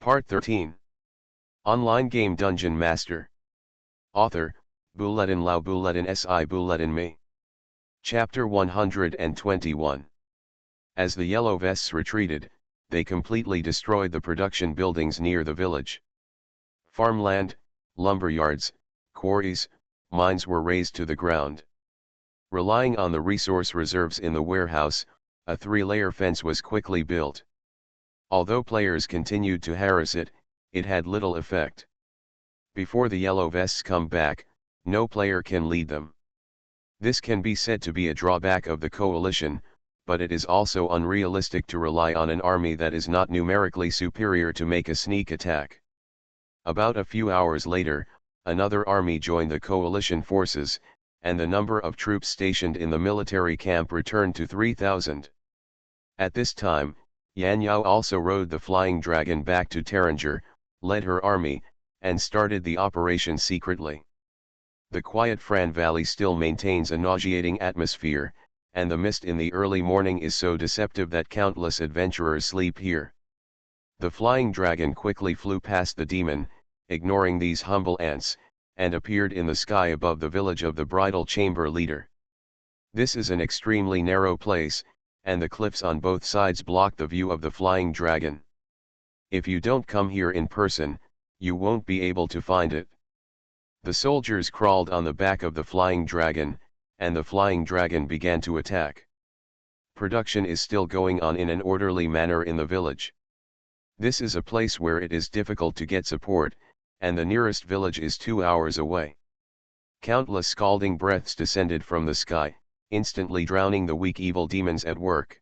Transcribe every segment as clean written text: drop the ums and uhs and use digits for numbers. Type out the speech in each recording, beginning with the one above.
Part 13. Online game Dungeon Master. Author, Bulletin Lau Bulletin Si Bulletin Me. Chapter 121. As the Yellow Vests retreated, they completely destroyed the production buildings near the village. Farmland, lumberyards, quarries, mines were razed to the ground. Relying on the resource reserves in the warehouse, a 3-layer fence was quickly built. Although players continued to harass it, it had little effect. Before the Yellow Vests come back, no player can lead them. This can be said to be a drawback of the coalition, but it is also unrealistic to rely on an army that is not numerically superior to make a sneak attack. About a few hours later, another army joined the coalition forces, and the number of troops stationed in the military camp returned to 3,000. At this time, Yan Yao also rode the Flying Dragon back to Taranger, led her army, and started the operation secretly. The quiet Fran Valley still maintains a nauseating atmosphere, and the mist in the early morning is so deceptive that countless adventurers sleep here. The Flying Dragon quickly flew past the demon, ignoring these humble ants, and appeared in the sky above the village of the Bridal Chamber leader. This is an extremely narrow place, and the cliffs on both sides block the view of the Flying Dragon. If you don't come here in person, you won't be able to find it. The soldiers crawled on the back of the Flying Dragon, and the Flying Dragon began to attack. Production is still going on in an orderly manner in the village. This is a place where it is difficult to get support, and the nearest village is 2 hours away. Countless scalding breaths descended from the sky, instantly drowning the weak evil demons at work.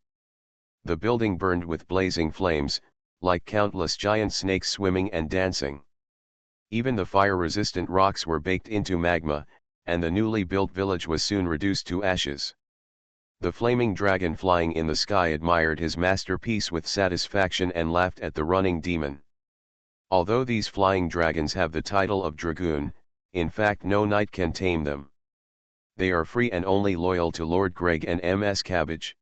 The building burned with blazing flames, like countless giant snakes swimming and dancing. Even the fire-resistant rocks were baked into magma, and the newly built village was soon reduced to ashes. The flaming dragon flying in the sky admired his masterpiece with satisfaction and laughed at the running demon. Although these flying dragons have the title of dragoon, in fact no knight can tame them. They are free and only loyal to Lord Greg and Ms. Cabbage.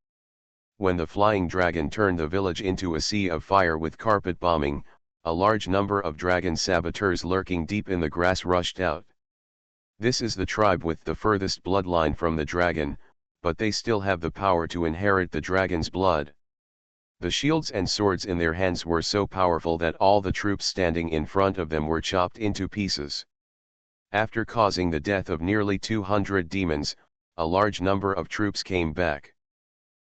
When the Flying Dragon turned the village into a sea of fire with carpet bombing, a large number of dragon saboteurs lurking deep in the grass rushed out. This is the tribe with the furthest bloodline from the dragon, but they still have the power to inherit the dragon's blood. The shields and swords in their hands were so powerful that all the troops standing in front of them were chopped into pieces. After causing the death of nearly 200 demons, a large number of troops came back.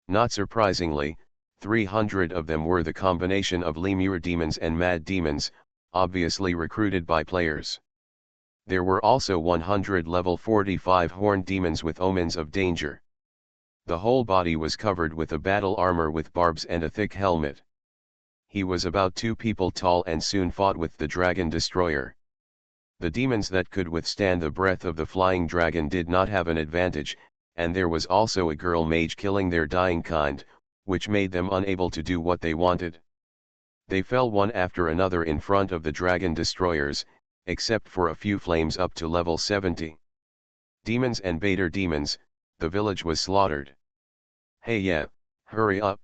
Not surprisingly, 300 of them were the combination of Lemur demons and Mad demons, obviously recruited by players. There were also 100 level 45 horned demons with omens of danger. The whole body was covered with a battle armor with barbs and a thick helmet. He was about 2 people tall and soon fought with the dragon destroyer. The demons that could withstand the breath of the Flying Dragon did not have an advantage, and there was also a girl mage killing their dying kind, which made them unable to do what they wanted. They fell one after another in front of the dragon destroyers, except for a few flames up to level 70. Demons and Bader demons, the village was slaughtered. Hey yeah, hurry up.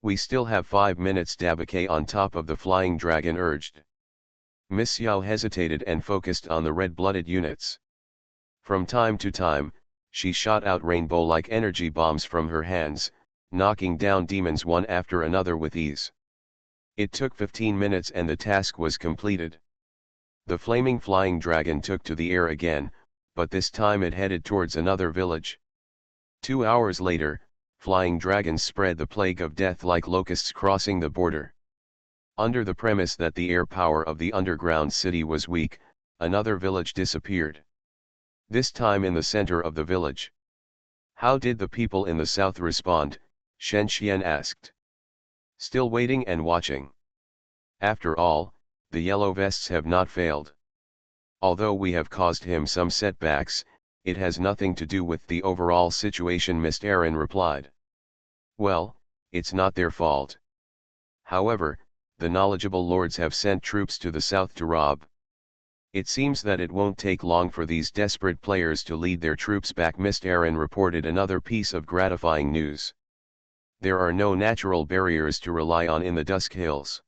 We still have 5 minutes. Dabake on top of the Flying Dragon urged. Miss Yao hesitated and focused on the red-blooded units. From time to time, she shot out rainbow-like energy bombs from her hands, knocking down demons one after another with ease. It took 15 minutes and the task was completed. The flaming Flying Dragon took to the air again, but this time it headed towards another village. 2 hours later, Flying Dragons spread the plague of death like locusts crossing the border. Under the premise that the air power of the underground city was weak, another village disappeared. This time in the center of the village. How did the people in the south respond? Shen Xian asked. Still waiting and watching. After all, the Yellow Vests have not failed. Although we have caused him some setbacks, it has nothing to do with the overall situation, Mr. Aaron replied. Well, it's not their fault. However, the knowledgeable lords have sent troops to the south to rob. It seems that it won't take long for these desperate players to lead their troops back. Mr. Aaron reported another piece of gratifying news. There are no natural barriers to rely on in the Dusk Hills.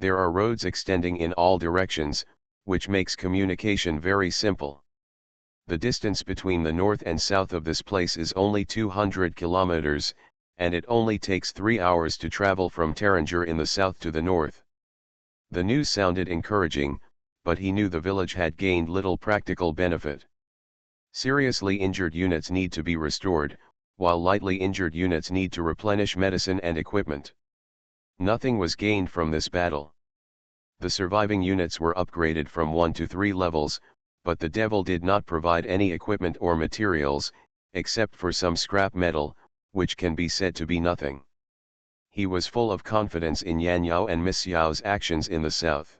There are roads extending in all directions, which makes communication very simple. The distance between the north and south of this place is only 200 kilometers, and it only takes 3 hours to travel from Taranger in the south to the north. The news sounded encouraging, but he knew the village had gained little practical benefit. Seriously injured units need to be restored, while lightly injured units need to replenish medicine and equipment. Nothing was gained from this battle. The surviving units were upgraded from 1 to 3 levels, but the devil did not provide any equipment or materials, except for some scrap metal, which can be said to be nothing. He was full of confidence in Yan Yao and Miss Yao's actions in the south.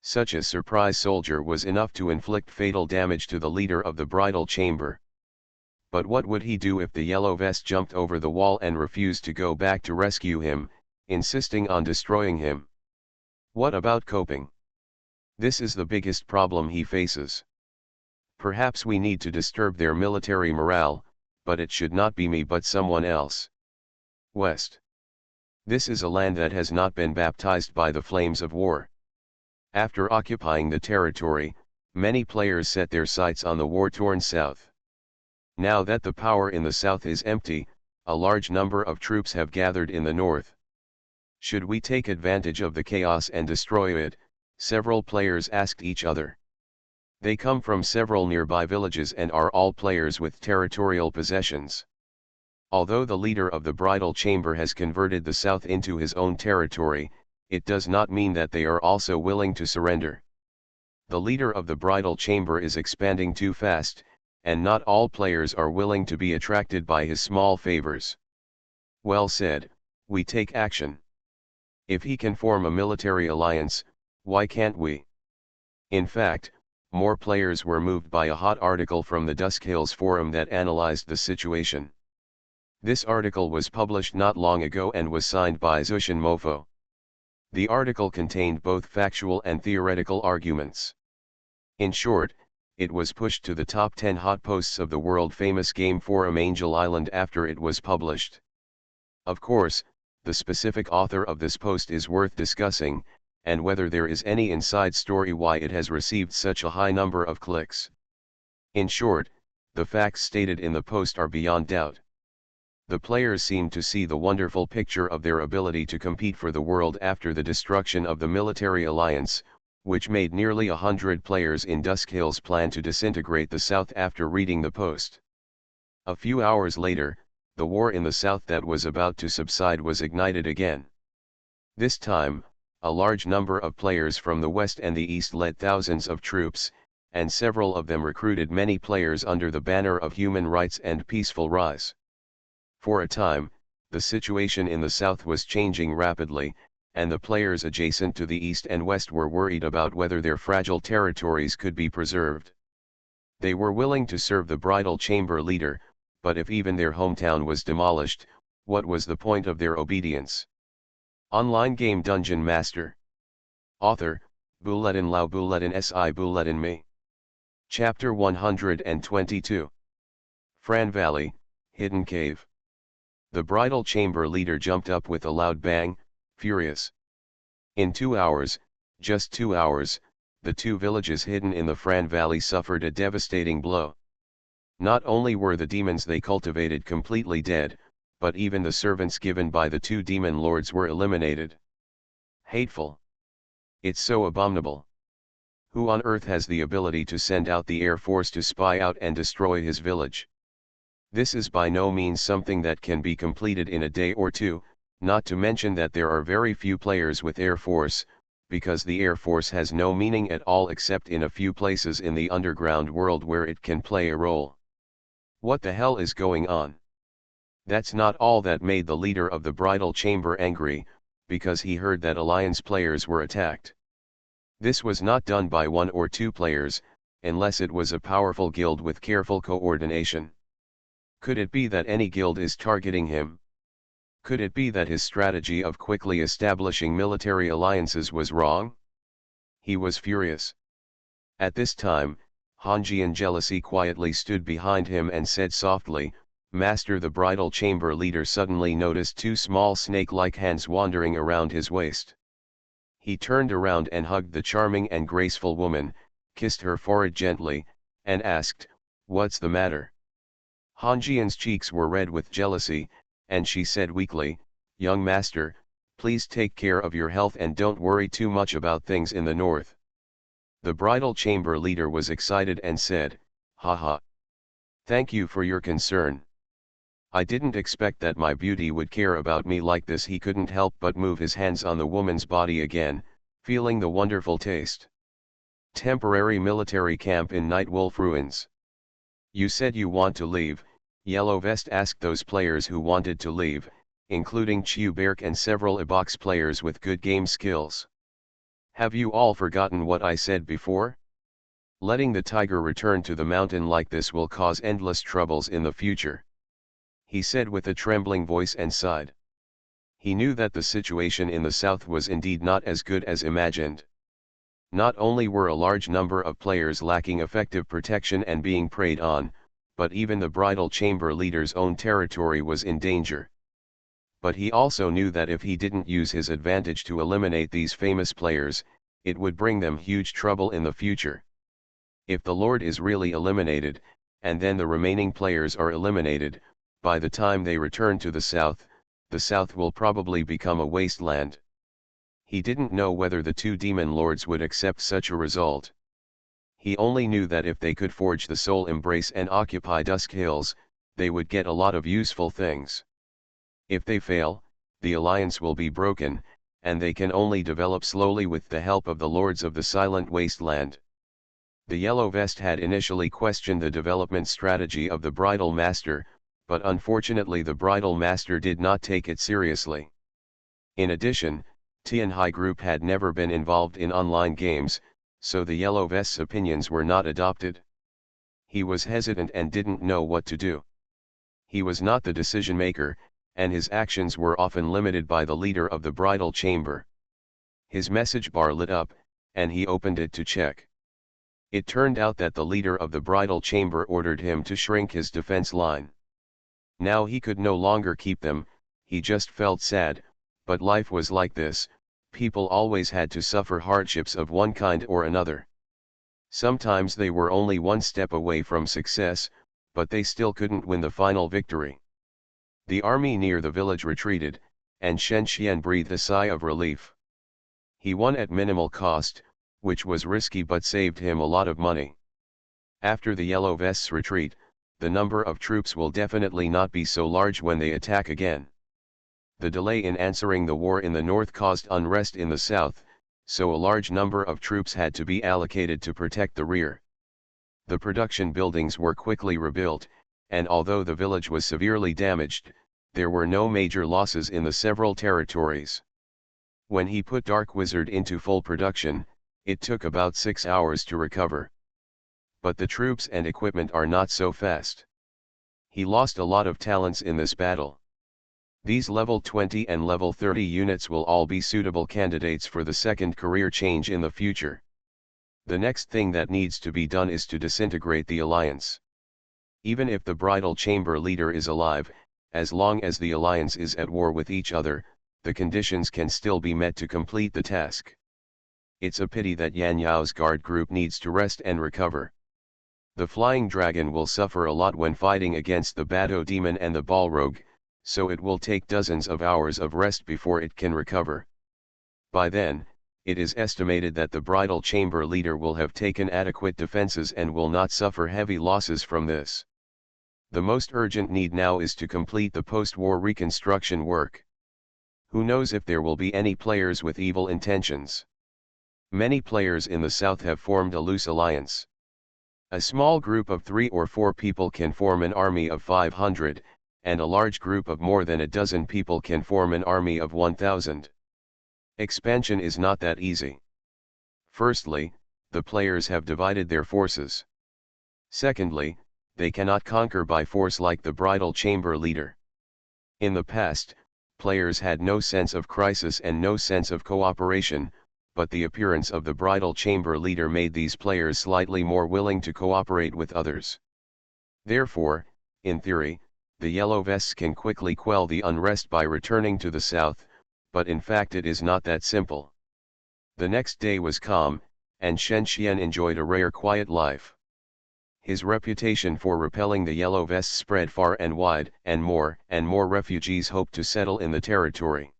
Such a surprise soldier was enough to inflict fatal damage to the leader of the bridal chamber. But what would he do if the yellow vest jumped over the wall and refused to go back to rescue him, insisting on destroying him? What about coping? This is the biggest problem he faces. Perhaps we need to disturb their military morale, but it should not be me but someone else. West. This is a land that has not been baptized by the flames of war. After occupying the territory, many players set their sights on the war-torn south. Now that the power in the south is empty, a large number of troops have gathered in the north. Should we take advantage of the chaos and destroy it? Several players asked each other. They come from several nearby villages and are all players with territorial possessions. Although the leader of the bridal chamber has converted the south into his own territory, it does not mean that they are also willing to surrender. The leader of the bridal chamber is expanding too fast, and not all players are willing to be attracted by his small favors. Well said, we take action. If he can form a military alliance, why can't we? In fact, more players were moved by a hot article from the Dusk Hills forum that analyzed the situation. This article was published not long ago and was signed by Zushin Mofo. The article contained both factual and theoretical arguments. In short, it was pushed to the top 10 hot posts of the world-famous game forum Angel Island after it was published. Of course, the specific author of this post is worth discussing, and whether there is any inside story why it has received such a high number of clicks. In short, the facts stated in the post are beyond doubt. The players seem to see the wonderful picture of their ability to compete for the world after the destruction of the military alliance, which made nearly 100 players in Dusk Hills plan to disintegrate the South after reading the post. A few hours later, the war in the South that was about to subside was ignited again. This time, a large number of players from the West and the East led thousands of troops, and several of them recruited many players under the banner of human rights and peaceful rise. For a time, the situation in the South was changing rapidly, and the players adjacent to the East and West were worried about whether their fragile territories could be preserved. They were willing to serve the bridal chamber leader, but if even their hometown was demolished, what was the point of their obedience? Online game DungeonMaster. Author, Bulletin Lao Bulletin Si Bulletin Me. Chapter 122. Fran Valley, Hidden Cave. The bridal chamber leader jumped up with a loud bang, furious. In 2 hours, just 2 hours, the 2 villages hidden in the Fran Valley suffered a devastating blow. Not only were the demons they cultivated completely dead, but even the servants given by the 2 demon lords were eliminated. Hateful. It's so abominable. Who on earth has the ability to send out the Air Force to spy out and destroy his village? This is by no means something that can be completed in a day or two, not to mention that there are very few players with Air Force, because the Air Force has no meaning at all except in a few places in the underground world where it can play a role. What the hell is going on? That's not all that made the leader of the bridal chamber angry, because he heard that Alliance players were attacked. This was not done by 1 or 2 players, unless it was a powerful guild with careful coordination. Could it be that any guild is targeting him? Could it be that his strategy of quickly establishing military alliances was wrong? He was furious. At this time, Hanjian Jealousy quietly stood behind him and said softly, "Master." The bridal chamber leader suddenly noticed 2 small snake-like hands wandering around his waist. He turned around and hugged the charming and graceful woman, kissed her forehead gently, and asked, "What's the matter?" Han Jian's cheeks were red with jealousy, and she said weakly, "Young master, please take care of your health and don't worry too much about things in the north." The bridal chamber leader was excited and said, "Haha. Thank you for your concern. I didn't expect that my beauty would care about me like this." He couldn't help but move his hands on the woman's body again, feeling the wonderful taste. Temporary military camp in Night Wolf Ruins. "You said you want to leave," Yellow Vest asked those players who wanted to leave, including Chiu Berk and several Ebox players with good game skills. "Have you all forgotten what I said before? Letting the tiger return to the mountain like this will cause endless troubles in the future," he said with a trembling voice and sighed. He knew that the situation in the south was indeed not as good as imagined. Not only were a large number of players lacking effective protection and being preyed on, but even the bridal chamber leader's own territory was in danger. But he also knew that if he didn't use his advantage to eliminate these famous players, it would bring them huge trouble in the future. If the Lord is really eliminated, and then the remaining players are eliminated, by the time they return to the south will probably become a wasteland. He didn't know whether the two demon lords would accept such a result. He only knew that if they could forge the soul embrace and occupy Dusk Hills, they would get a lot of useful things. If they fail, the alliance will be broken, and they can only develop slowly with the help of the lords of the Silent Wasteland. The Yellow Vest had initially questioned the development strategy of the Bridal Master, but unfortunately the Bridal Master did not take it seriously. In addition, Tianhai Group had never been involved in online games, so the Yellow Vest's opinions were not adopted. He was hesitant and didn't know what to do. He was not the decision maker, and his actions were often limited by the leader of the bridal chamber. His message bar lit up, and he opened it to check. It turned out that the leader of the bridal chamber ordered him to shrink his defense line. Now he could no longer keep them. He just felt sad, but life was like this. People always had to suffer hardships of one kind or another. Sometimes they were only one step away from success, but they still couldn't win the final victory. The army near the village retreated, and Shen Xian breathed a sigh of relief. He won at minimal cost, which was risky but saved him a lot of money. After the Yellow Vests retreat, the number of troops will definitely not be so large when they attack again. The delay in answering the war in the north caused unrest in the south, so a large number of troops had to be allocated to protect the rear. The production buildings were quickly rebuilt, and although the village was severely damaged, there were no major losses in the several territories. When he put Dark Wizard into full production, it took about 6 hours to recover. But the troops and equipment are not so fast. He lost a lot of talents in this battle. These level 20 and level 30 units will all be suitable candidates for the second career change in the future. The next thing that needs to be done is to disintegrate the alliance. Even if the bridal chamber leader is alive, as long as the alliance is at war with each other, the conditions can still be met to complete the task. It's a pity that Yan Yao's guard group needs to rest and recover. The flying dragon will suffer a lot when fighting against the Bado demon and the Balrog, so it will take dozens of hours of rest before it can recover. By then, it is estimated that the bridal chamber leader will have taken adequate defenses and will not suffer heavy losses from this. The most urgent need now is to complete the post-war reconstruction work. Who knows if there will be any players with evil intentions? Many players in the south have formed a loose alliance. A small group of 3 or 4 people can form an army of 500, and a large group of more than a dozen people can form an army of 1,000. Expansion is not that easy. Firstly, the players have divided their forces. Secondly, they cannot conquer by force like the bridal chamber leader. In the past, players had no sense of crisis and no sense of cooperation, but the appearance of the bridal chamber leader made these players slightly more willing to cooperate with others. Therefore, in theory, the Yellow Vests can quickly quell the unrest by returning to the south, but in fact it is not that simple. The next day was calm, and Shen Xian enjoyed a rare quiet life. His reputation for repelling the Yellow Vests spread far and wide, and more refugees hoped to settle in the territory.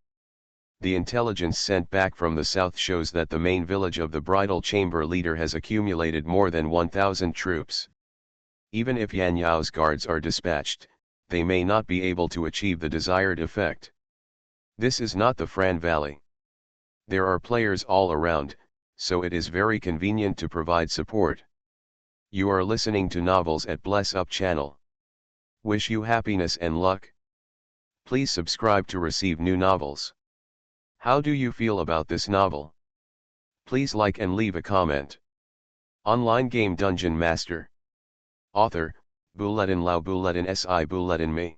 The intelligence sent back from the south shows that the main village of the bridal chamber leader has accumulated more than 1,000 troops. Even if Yan Yao's guards are dispatched, they may not be able to achieve the desired effect. This is not the Fran Valley. There are players all around, so it is very convenient to provide support. You are listening to Novels at Bless Up channel. Wish you happiness and luck. Please subscribe to receive new novels. How do you feel about this novel? Please like and leave a comment. Online game Dungeon Master. Author, Buletin Lao Buletin Si Buletin Me.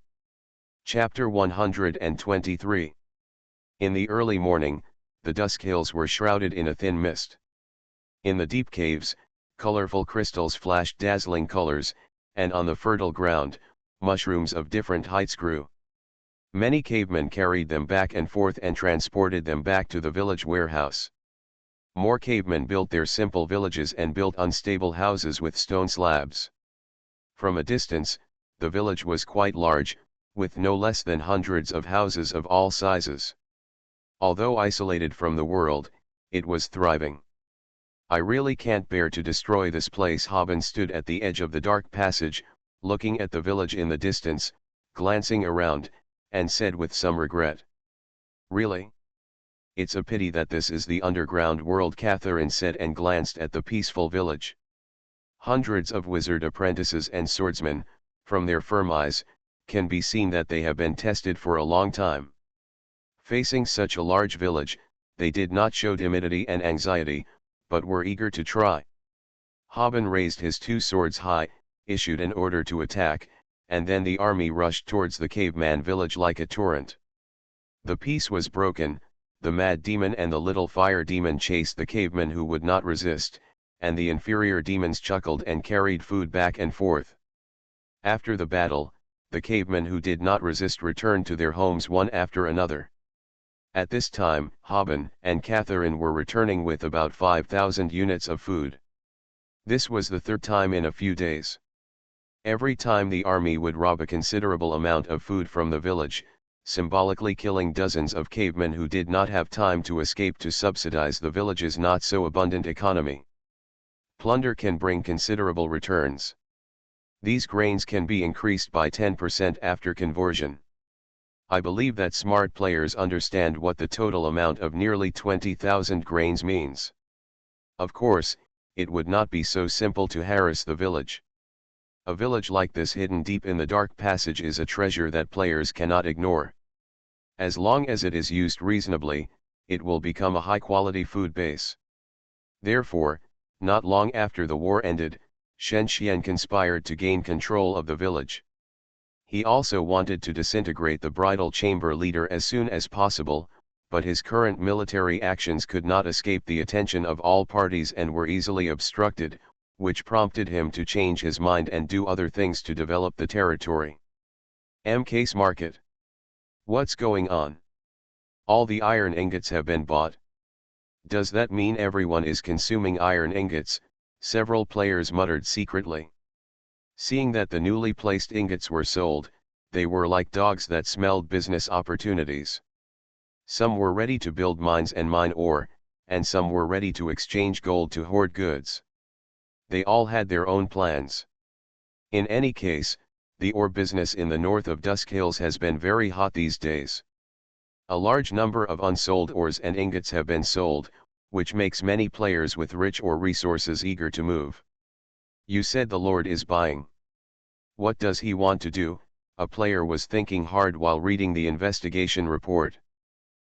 Chapter 123. In the early morning, the dusk hills were shrouded in a thin mist. In the deep caves, colorful crystals flashed dazzling colors, and on the fertile ground, mushrooms of different heights grew. Many cavemen carried them back and forth and transported them back to the village warehouse. More cavemen built their simple villages and built unstable houses with stone slabs. From a distance, the village was quite large, with no less than hundreds of houses of all sizes. Although isolated from the world, it was thriving. I really can't bear to destroy this place. Haben stood at the edge of the dark passage, looking at the village in the distance, glancing around, and said with some regret. Really? It's a pity that this is the underground world, Catherine said, and glanced at the peaceful village. Hundreds of wizard apprentices and swordsmen, from their firm eyes, can be seen that they have been tested for a long time. Facing such a large village, they did not show timidity and anxiety, but were eager to try. Haben raised his two swords high, issued an order to attack, and then the army rushed towards the caveman village like a torrent. The peace was broken, the mad demon and the little fire demon chased the cavemen who would not resist, and the inferior demons chuckled and carried food back and forth. After the battle, the cavemen who did not resist returned to their homes one after another. At this time, Haben and Catherine were returning with about 5,000 units of food. This was the third time in a few days. Every time the army would rob a considerable amount of food from the village, symbolically killing dozens of cavemen who did not have time to escape to subsidize the village's not so abundant economy. Plunder can bring considerable returns. These grains can be increased by 10% after conversion. I believe that smart players understand what the total amount of nearly 20,000 grains means. Of course, it would not be so simple to harass the village. A village like this hidden deep in the dark passage is a treasure that players cannot ignore. As long as it is used reasonably, it will become a high-quality food base. Therefore, not long after the war ended, Shen Xian conspired to gain control of the village. He also wanted to disintegrate the bridal chamber leader as soon as possible, but his current military actions could not escape the attention of all parties and were easily obstructed, which prompted him to change his mind and do other things to develop the territory. MK's market. What's going on? All the iron ingots have been bought. Does that mean everyone is consuming iron ingots? Several players muttered secretly. Seeing that the newly placed ingots were sold, they were like dogs that smelled business opportunities. Some were ready to build mines and mine ore, and some were ready to exchange gold to hoard goods. They all had their own plans. In any case, the ore business in the north of Dusk Hills has been very hot these days. A large number of unsold ores and ingots have been sold, which makes many players with rich ore resources eager to move. You said the Lord is buying. What does he want to do? A player was thinking hard while reading the investigation report.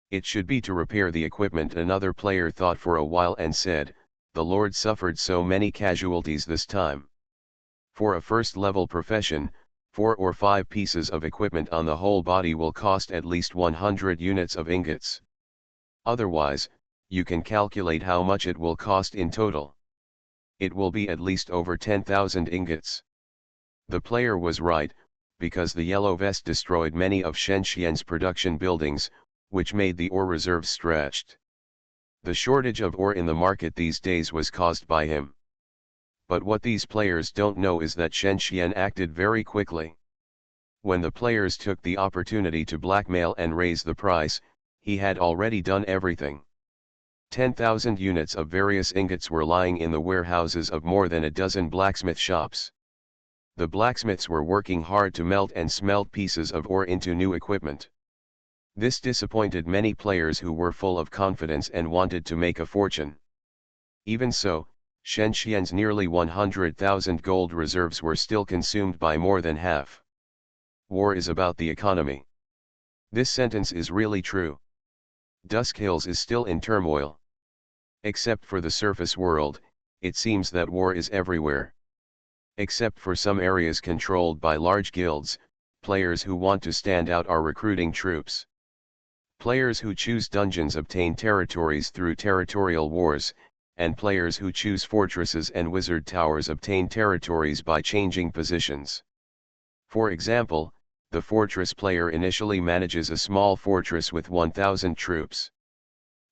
It should be to repair the equipment. Another player thought for a while and said, the Lord suffered so many casualties this time. For a first-level profession, 4 or 5 pieces of equipment on the whole body will cost at least 100 units of ingots. Otherwise, you can calculate how much it will cost in total. It will be at least over 10,000 ingots. The player was right, because the Yellow Vest destroyed many of Shen Xian's production buildings, which made the ore reserves stretched. The shortage of ore in the market these days was caused by him. But what these players don't know is that Shen Xian acted very quickly. When the players took the opportunity to blackmail and raise the price, he had already done everything. 10,000 units of various ingots were lying in the warehouses of more than a dozen blacksmith shops. The blacksmiths were working hard to melt and smelt pieces of ore into new equipment. This disappointed many players who were full of confidence and wanted to make a fortune. Even so, Shen Xian's nearly 100,000 gold reserves were still consumed by more than half. War is about the economy. This sentence is really true. Dusk Hills is still in turmoil. Except for the surface world, it seems that war is everywhere. Except for some areas controlled by large guilds, players who want to stand out are recruiting troops. Players who choose dungeons obtain territories through territorial wars, and players who choose fortresses and wizard towers obtain territories by changing positions. For example, the fortress player initially manages a small fortress with 1,000 troops.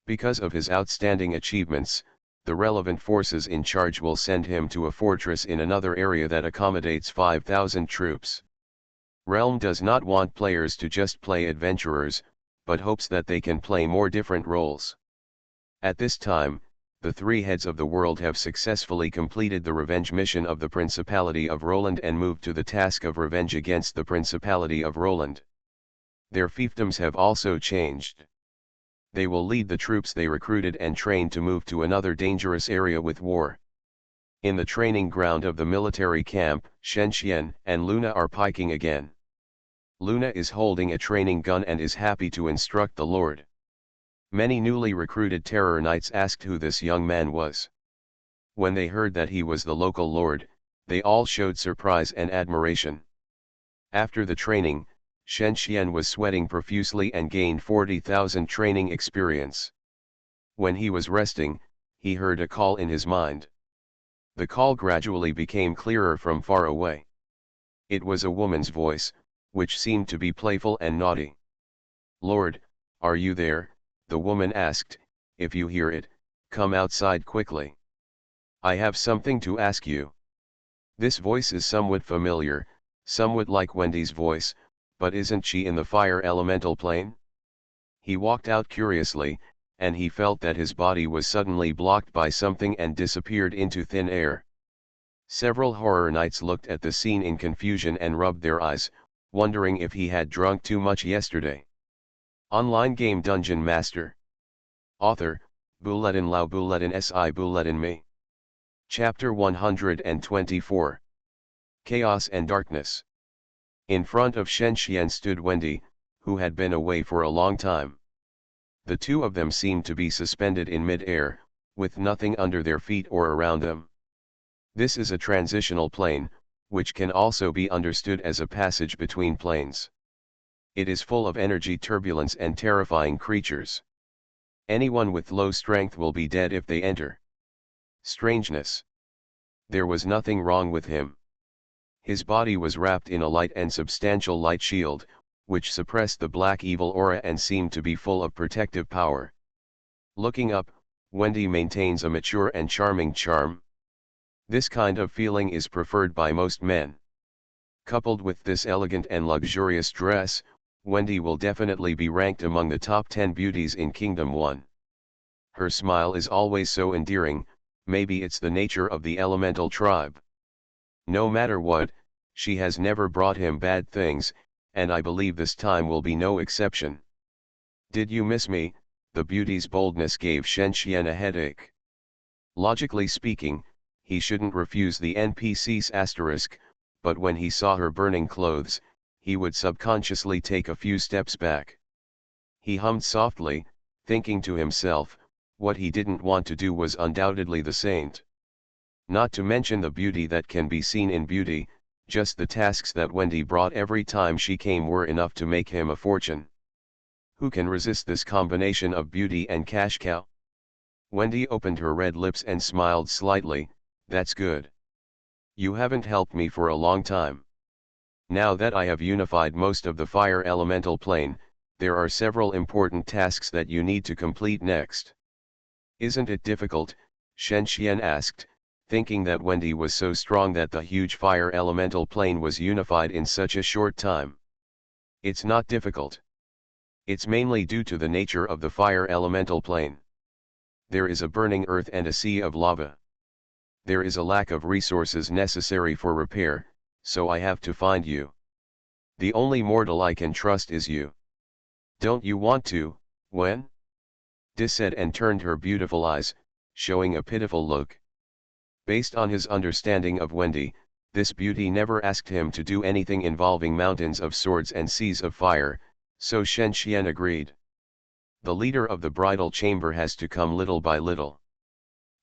Because of his outstanding achievements, the relevant forces in charge will send him to a fortress in another area that accommodates 5,000 troops. Realm does not want players to just play adventurers, but hopes that they can play more different roles. At this time, the three heads of the world have successfully completed the revenge mission of the Principality of Roland and moved to the task of revenge against the Principality of Roland. Their fiefdoms have also changed. They will lead the troops they recruited and trained to move to another dangerous area with war. In the training ground of the military camp, Shen Xian and Luna are piking again. Luna is holding a training gun and is happy to instruct the Lord. Many newly recruited terror knights asked who this young man was. When they heard that he was the local lord, they all showed surprise and admiration. After the training, Shen Xian was sweating profusely and gained 40,000 training experience. When he was resting, he heard a call in his mind. The call gradually became clearer from far away. It was a woman's voice, which seemed to be playful and naughty. "Lord, are you there?" the woman asked. "If you hear it, come outside quickly. I have something to ask you." This voice is somewhat familiar, somewhat like Wendy's voice, but isn't she in the fire elemental plane? He walked out curiously, and he felt that his body was suddenly blocked by something and disappeared into thin air. Several horror knights looked at the scene in confusion and rubbed their eyes, wondering if he had drunk too much yesterday. Online game Dungeon Master. Author, Bulletin Lao Bulletin Si Bulletin Me. Chapter 124. Chaos and Darkness. In front of Shen Xian stood Wendy, who had been away for a long time. The two of them seemed to be suspended in mid-air, with nothing under their feet or around them. This is a transitional plane, which can also be understood as a passage between planes. It is full of energy turbulence and terrifying creatures. Anyone with low strength will be dead if they enter. Strangeness. There was nothing wrong with him. His body was wrapped in a light and substantial light shield, which suppressed the black evil aura and seemed to be full of protective power. Looking up, Wendy maintains a mature and charming charm. This kind of feeling is preferred by most men. Coupled with this elegant and luxurious dress, Wendy will definitely be ranked among the top 10 beauties in Kingdom 1. Her smile is always so endearing, maybe it's the nature of the elemental tribe. No matter what, she has never brought him bad things, and I believe this time will be no exception. "Did you miss me?" The beauty's boldness gave Shen Xian a headache. Logically speaking, he shouldn't refuse the NPC's asterisk, but when he saw her burning clothes, he would subconsciously take a few steps back. He hummed softly, thinking to himself, what he didn't want to do was undoubtedly the saint. Not to mention the beauty that can be seen in beauty, just the tasks that Wendy brought every time she came were enough to make him a fortune. Who can resist this combination of beauty and cash cow? Wendy opened her red lips and smiled slightly. "That's good. You haven't helped me for a long time. Now that I have unified most of the fire elemental plane, there are several important tasks that you need to complete next." Isn't it difficult? Shen Xian asked, thinking that Wendy was so strong that the huge fire elemental plane was unified in such a short time. It's not difficult. It's mainly due to the nature of the fire elemental plane. There is a burning earth and a sea of lava. There is a lack of resources necessary for repair, so I have to find you. The only mortal I can trust is you. Don't you want to, Wen? Di said and turned her beautiful eyes, showing a pitiful look. Based on his understanding of Wendy, this beauty never asked him to do anything involving mountains of swords and seas of fire, so Shen Xian agreed. The leader of the bridal chamber has to come little by little.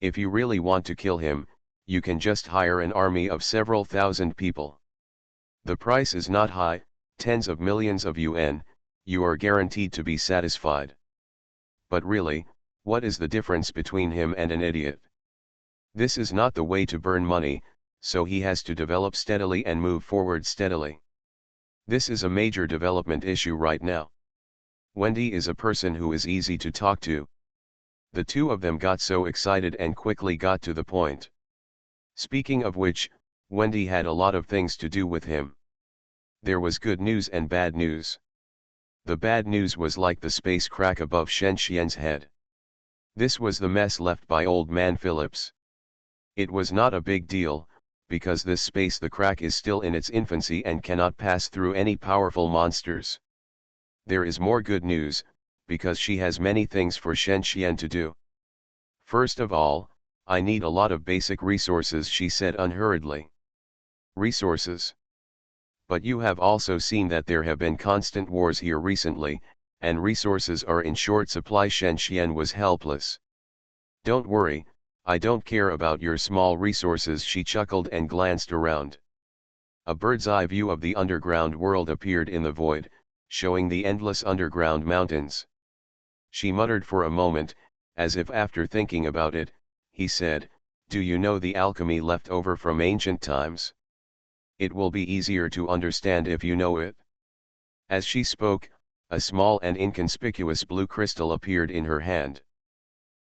If you really want to kill him, you can just hire an army of several thousand people. The price is not high, tens of millions of yuan, you are guaranteed to be satisfied. But really, what is the difference between him and an idiot? This is not the way to burn money, so he has to develop steadily and move forward steadily. This is a major development issue right now. Wendy is a person who is easy to talk to. The two of them got so excited and quickly got to the point. Speaking of which, Wendy had a lot of things to do with him. There was good news and bad news. The bad news was like the space crack above Shen Xian's head. This was the mess left by old man Phillips. It was not a big deal, because this space the crack is still in its infancy and cannot pass through any powerful monsters. There is more good news, because she has many things for Shen Xian to do. First of all, I need a lot of basic resources, she said unhurriedly. Resources? But you have also seen that there have been constant wars here recently, and resources are in short supply. Shen Xian was helpless. Don't worry, I don't care about your small resources, she chuckled and glanced around. A bird's eye view of the underground world appeared in the void, showing the endless underground mountains. She muttered for a moment, as if after thinking about it, he said, "Do you know the alchemy left over from ancient times? It will be easier to understand if you know it." As she spoke, a small and inconspicuous blue crystal appeared in her hand.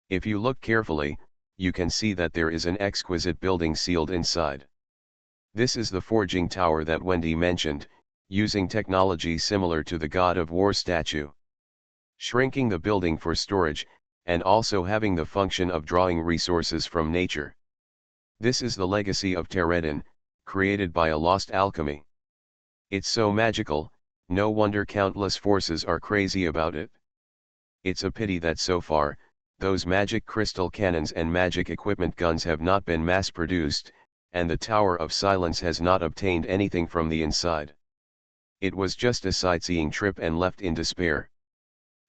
If you look carefully, you can see that there is an exquisite building sealed inside. This is the forging tower that Wendy mentioned, using technology similar to the God of War statue. Shrinking the building for storage, and also having the function of drawing resources from nature. This is the legacy of Teredin, created by a lost alchemy. It's so magical, no wonder countless forces are crazy about it. It's a pity that so far, those magic crystal cannons and magic equipment guns have not been mass-produced, and the Tower of Silence has not obtained anything from the inside. It was just a sightseeing trip and left in despair.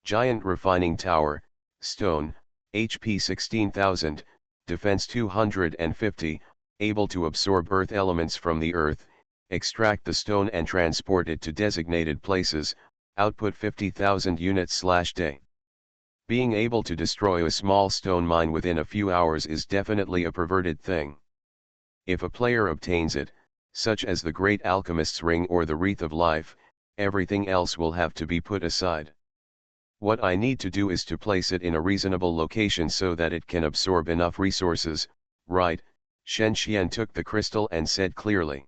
Giant refining tower, stone, HP 16,000, defense 250, able to absorb earth elements from the earth, extract the stone and transport it to designated places, output 50,000 units/day. Being able to destroy a small stone mine within a few hours is definitely a perverted thing. If a player obtains it, such as the Great Alchemist's Ring or the Wreath of Life, everything else will have to be put aside. What I need to do is to place it in a reasonable location so that it can absorb enough resources, right? Shen Xian took the crystal and said clearly.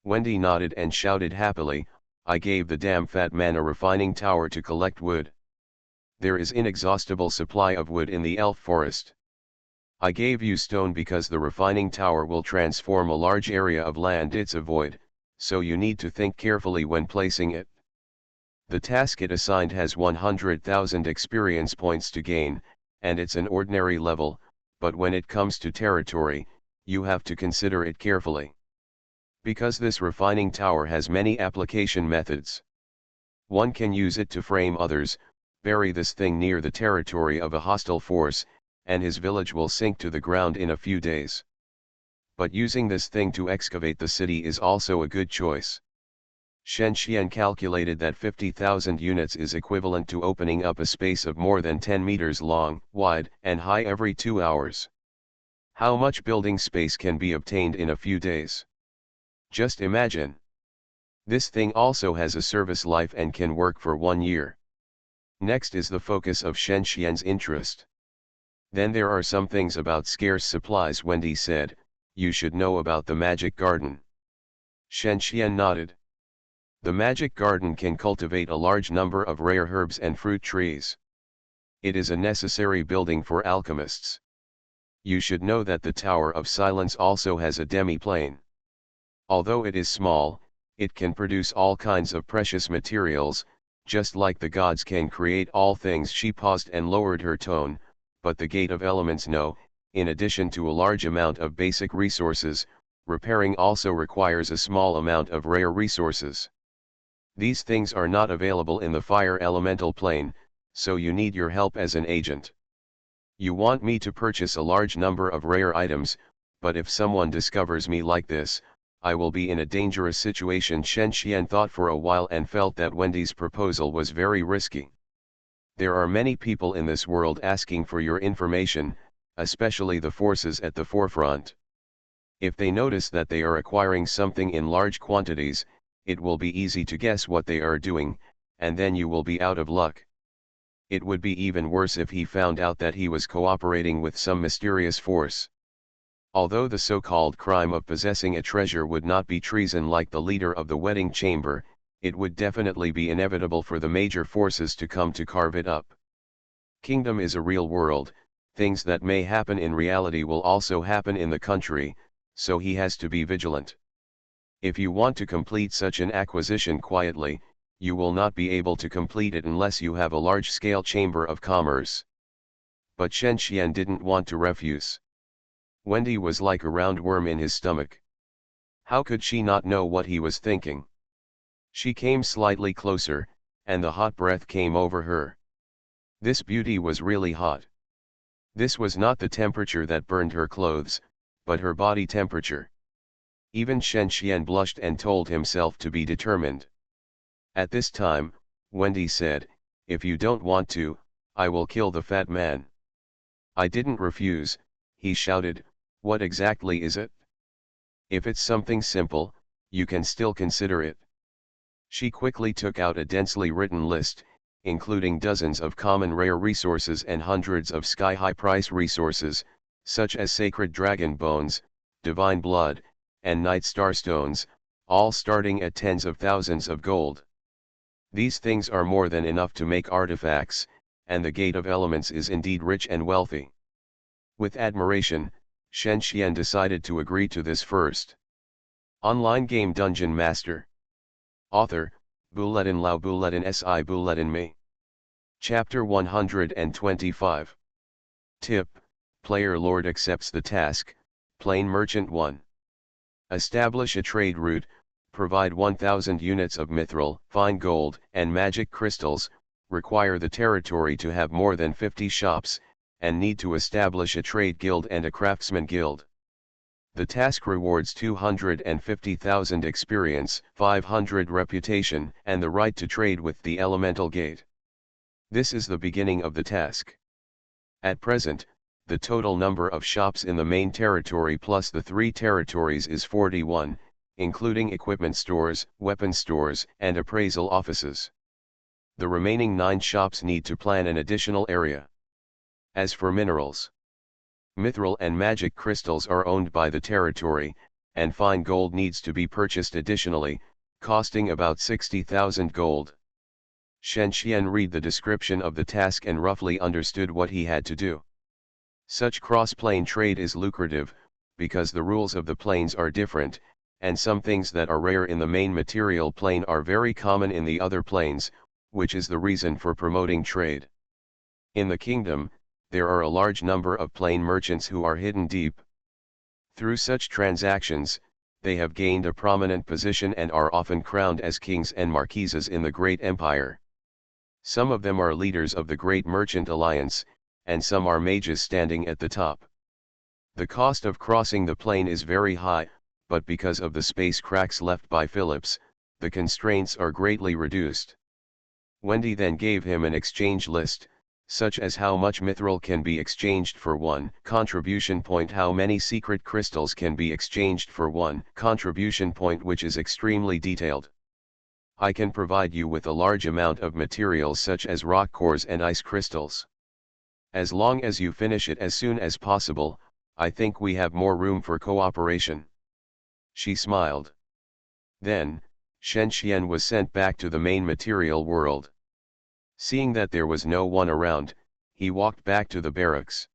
Wendy nodded and shouted happily, "I gave the damn fat man a refining tower to collect wood. There is inexhaustible supply of wood in the elf forest. I gave you stone because the refining tower will transform a large area of land it's a void, so you need to think carefully when placing it. The task it assigned has 100,000 experience points to gain, and it's an ordinary level, but when it comes to territory, you have to consider it carefully. Because this refining tower has many application methods. One can use it to frame others, bury this thing near the territory of a hostile force, and his village will sink to the ground in a few days. But using this thing to excavate the city is also a good choice." Shen Xian calculated that 50,000 units is equivalent to opening up a space of more than 10 meters long, wide, and high every 2 hours. How much building space can be obtained in a few days? Just imagine. This thing also has a service life and can work for 1 year. Next is the focus of Shen Xian's interest. Then there are some things about scarce supplies, Wendy said. You should know about the magic garden. Shen Xian nodded. The magic garden can cultivate a large number of rare herbs and fruit trees. It is a necessary building for alchemists. You should know that the Tower of Silence also has a demi-plane. Although it is small, it can produce all kinds of precious materials, just like the gods can create all things. She paused and lowered her tone, but the Gate of Elements no, in addition to a large amount of basic resources, repairing also requires a small amount of rare resources. These things are not available in the fire elemental plane, so you need your help as an agent. You want me to purchase a large number of rare items, but if someone discovers me like this, I will be in a dangerous situation. Shen Xian thought for a while and felt that Wendy's proposal was very risky. There are many people in this world asking for your information, especially the forces at the forefront. If they notice that they are acquiring something in large quantities, it will be easy to guess what they are doing, and then you will be out of luck. It would be even worse if he found out that he was cooperating with some mysterious force. Although the so-called crime of possessing a treasure would not be treason like the leader of the wedding chamber, it would definitely be inevitable for the major forces to come to carve it up. Kingdom is a real world, things that may happen in reality will also happen in the country, so he has to be vigilant. If you want to complete such an acquisition quietly, you will not be able to complete it unless you have a large-scale chamber of commerce. But Shen Xian didn't want to refuse. Wendy was like a round worm in his stomach. How could she not know what he was thinking? She came slightly closer, and the hot breath came over her. This beauty was really hot. This was not the temperature that burned her clothes, but her body temperature. Even Shen Xian blushed and told himself to be determined. At this time, Wendy said, "If you don't want to, I will kill the fat man." "I didn't refuse," he shouted. "What exactly is it?" "If it's something simple, you can still consider it." She quickly took out a densely written list, including dozens of common rare resources and hundreds of sky-high price resources, such as sacred dragon bones, divine blood, and night star stones, all starting at tens of thousands of gold. These things are more than enough to make artifacts, and the Gate of Elements is indeed rich and wealthy. With admiration, Shen Xian decided to agree to this first. Online game DungeonMaster. Author, Bulletin Lao Bulletin Si Bulletin Me. Chapter 125. Tip, Player Lord accepts the task, Plain Merchant 1. Establish a trade route, provide 1,000 units of mithril, fine gold, and magic crystals, require the territory to have more than 50 shops, and need to establish a trade guild and a craftsman guild. The task rewards 250,000 experience, 500 reputation, and the right to trade with the Elemental Gate. This is the beginning of the task. At present, the total number of shops in the main territory plus the 3 territories is 41, including equipment stores, weapon stores, and appraisal offices. The remaining 9 shops need to plan an additional area. As for minerals, mithril and magic crystals are owned by the territory, and fine gold needs to be purchased additionally, costing about 60,000 gold. Shen Xian read the description of the task and roughly understood what he had to do. Such cross-plane trade is lucrative, because the rules of the planes are different, and some things that are rare in the main material plane are very common in the other planes, which is the reason for promoting trade. In the kingdom, there are a large number of plain merchants who are hidden deep. Through such transactions, they have gained a prominent position and are often crowned as kings and marquises in the great empire. Some of them are leaders of the Great Merchant Alliance, and some are mages standing at the top. The cost of crossing the plain is very high, but because of the space cracks left by Phillips, the constraints are greatly reduced. Wendy then gave him an exchange list, such as how much mithril can be exchanged for 1 contribution point, how many secret crystals can be exchanged for 1 contribution point, which is extremely detailed. I can provide you with a large amount of materials such as rock cores and ice crystals. As long as you finish it as soon as possible, I think we have more room for cooperation. She smiled. Then, Shen Xian was sent back to the main material world. Seeing that there was no one around, he walked back to the barracks.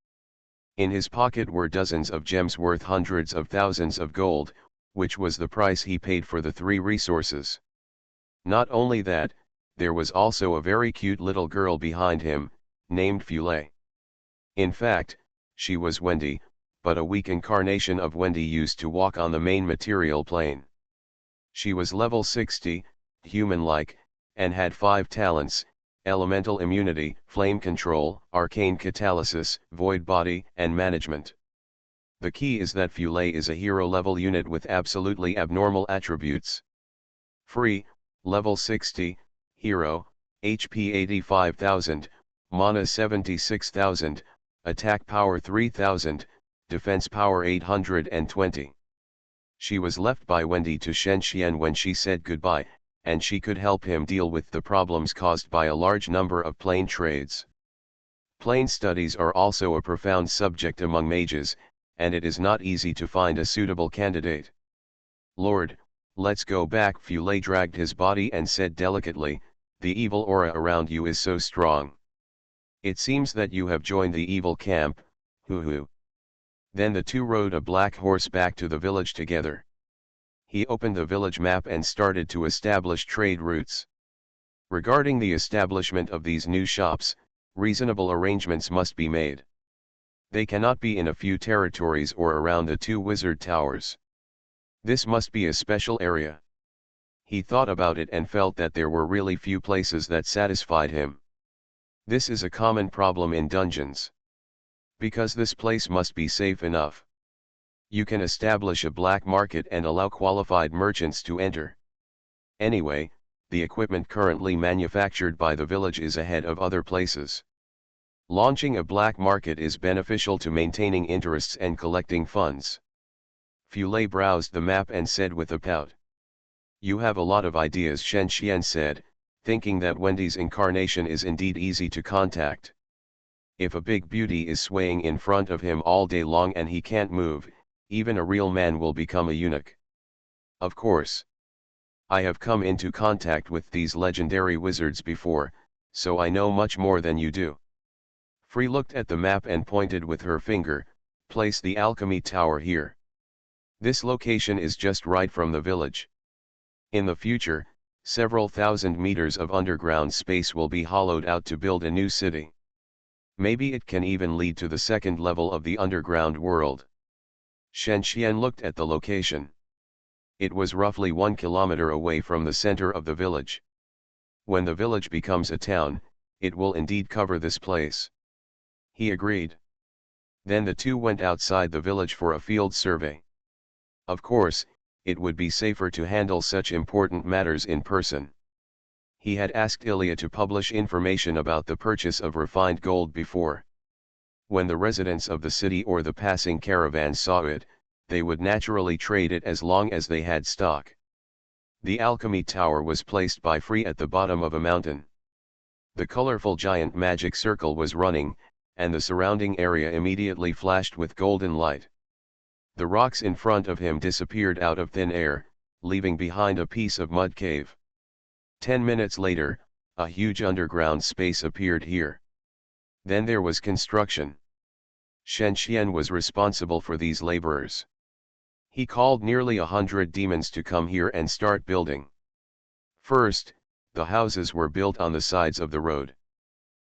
In his pocket were dozens of gems worth hundreds of thousands of gold, which was the price he paid for the 3 resources. Not only that, there was also a very cute little girl behind him, named Fule. In fact, she was Wendy, but a weak incarnation of Wendy used to walk on the main material plane. She was level 60, human-like, and had 5 talents: elemental immunity, flame control, arcane catalysis, void body, and management. The key is that Fule is a hero-level unit with absolutely abnormal attributes. Free, level 60, hero, HP 85,000, mana 76,000, attack power 3,000, defense power 820. She was left by Wendy to Shen Xian when she said goodbye, and she could help him deal with the problems caused by a large number of plane trades. Plane studies are also a profound subject among mages, and it is not easy to find a suitable candidate. Lord, let's go back. Fule dragged his body and said delicately, the evil aura around you is so strong. It seems that you have joined the evil camp, hoo. Then the two rode a black horse back to the village together. He opened the village map and started to establish trade routes. Regarding the establishment of these new shops, reasonable arrangements must be made. They cannot be in a few territories or around the 2 wizard towers. This must be a special area. He thought about it and felt that there were really few places that satisfied him. This is a common problem in dungeons. Because this place must be safe enough. You can establish a black market and allow qualified merchants to enter. Anyway, the equipment currently manufactured by the village is ahead of other places. Launching a black market is beneficial to maintaining interests and collecting funds. Fule browsed the map and said with a pout. You have a lot of ideas, Shen Xian said, thinking that Wendy's incarnation is indeed easy to contact. If a big beauty is swaying in front of him all day long and he can't move, even a real man will become a eunuch. Of course. I have come into contact with these legendary wizards before, so I know much more than you do. Free looked at the map and pointed with her finger, place the alchemy tower here. This location is just right from the village. In the future, several thousand meters of underground space will be hollowed out to build a new city. Maybe it can even lead to the 2nd level of the underground world. Shen Xian looked at the location. It was roughly 1 kilometer away from the center of the village. When the village becomes a town, it will indeed cover this place. He agreed. Then the two went outside the village for a field survey. Of course, it would be safer to handle such important matters in person. He had asked Ilya to publish information about the purchase of refined gold before. When the residents of the city or the passing caravans saw it, they would naturally trade it as long as they had stock. The alchemy tower was placed by Free at the bottom of a mountain. The colorful giant magic circle was running, and the surrounding area immediately flashed with golden light. The rocks in front of him disappeared out of thin air, leaving behind a piece of mud cave. 10 minutes later, a huge underground space appeared here. Then there was construction. Shen Xian was responsible for these laborers. He called nearly 100 demons to come here and start building. First, the houses were built on the sides of the road.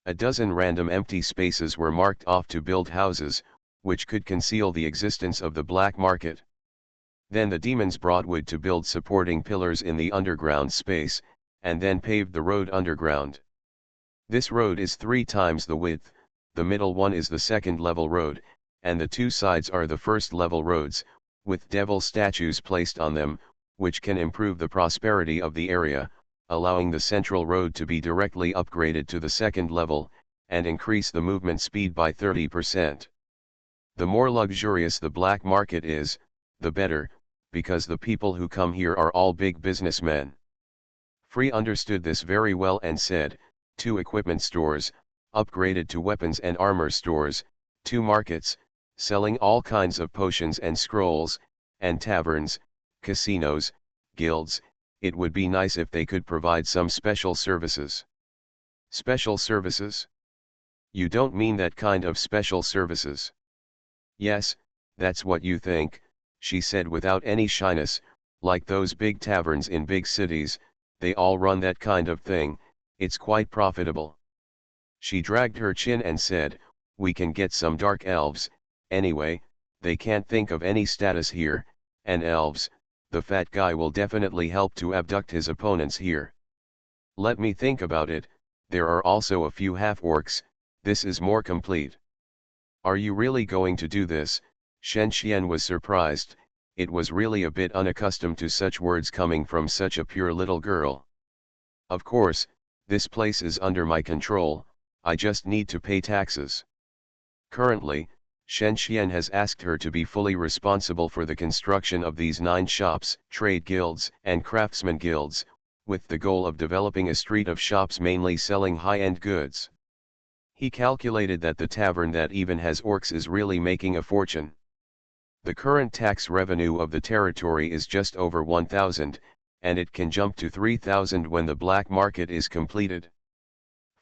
A dozen random empty spaces were marked off to build houses, which could conceal the existence of the black market. Then the demons brought wood to build supporting pillars in the underground space, and then paved the road underground. This road is 3 times the width, the middle one is the 2nd level road, and the 2 sides are the 1st level roads, with devil statues placed on them, which can improve the prosperity of the area, allowing the central road to be directly upgraded to the 2nd level, and increase the movement speed by 30%. The more luxurious the black market is, the better, because the people who come here are all big businessmen. Free understood this very well and said, 2 equipment stores, upgraded to weapons and armor stores, 2 markets, selling all kinds of potions and scrolls, and taverns, casinos, guilds. It would be nice if they could provide some special services. Special services? You don't mean that kind of special services? Yes, that's what you think, she said without any shyness, like those big taverns in big cities, they all run that kind of thing, it's quite profitable. She dragged her chin and said, we can get some dark elves, anyway, they can't think of any status here, and elves, the fat guy will definitely help to abduct his opponents here. Let me think about it, there are also a few half-orcs, this is more complete. Are you really going to do this? Shen Xian was surprised, it was really a bit unaccustomed to such words coming from such a pure little girl. Of course, this place is under my control, I just need to pay taxes. Currently, Shen Xian has asked her to be fully responsible for the construction of these 9 shops, trade guilds, and craftsman guilds, with the goal of developing a street of shops mainly selling high-end goods. He calculated that the tavern that even has orcs is really making a fortune. The current tax revenue of the territory is just over 1,000, and it can jump to 3,000 when the black market is completed.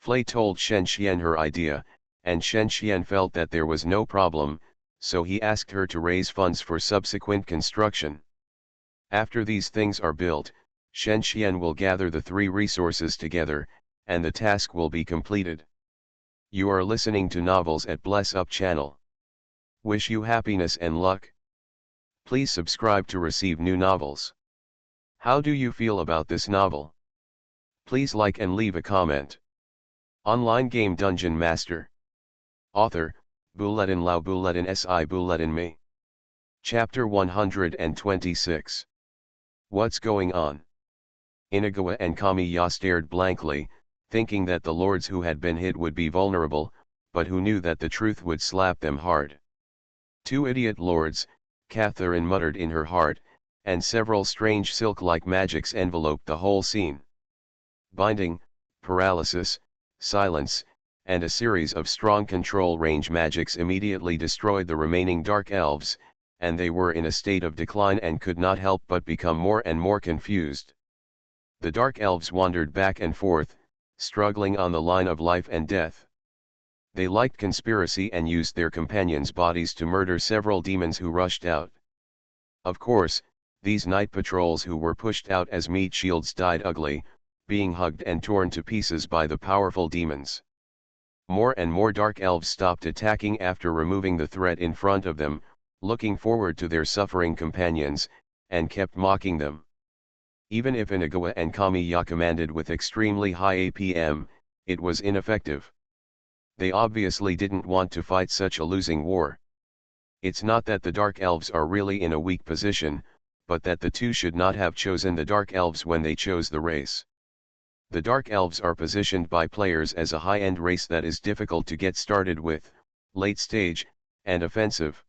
Flay told Shen Xian her idea, and Shen Xian felt that there was no problem, so he asked her to raise funds for subsequent construction. After these things are built, Shen Xian will gather the 3 resources together, and the task will be completed. You are listening to Novels at Bless Up channel. Wish you happiness and luck. Please subscribe to receive new novels. How do you feel about this novel? Please like and leave a comment. Online game Dungeon Master. Author, Buledin Lao Buledin Si Buledin Me. Chapter 126. What's going on? Inagawa and Kamiya stared blankly, thinking that the lords who had been hit would be vulnerable, but who knew that the truth would slap them hard. 2 idiot lords, Catherine muttered in her heart, and several strange silk-like magics enveloped the whole scene. Binding, paralysis, silence, and a series of strong control range magics immediately destroyed the remaining dark elves, and they were in a state of decline and could not help but become more and more confused. The dark elves wandered back and forth, struggling on the line of life and death. They liked conspiracy and used their companions' bodies to murder several demons who rushed out. Of course, these night patrols who were pushed out as meat shields died ugly, being hugged and torn to pieces by the powerful demons. More and more dark elves stopped attacking after removing the threat in front of them, looking forward to their suffering companions, and kept mocking them. Even if Inagawa and Kamiya commanded with extremely high APM, it was ineffective. They obviously didn't want to fight such a losing war. It's not that the Dark Elves are really in a weak position, but that the 2 should not have chosen the Dark Elves when they chose the race. The Dark Elves are positioned by players as a high-end race that is difficult to get started with, late stage, and offensive.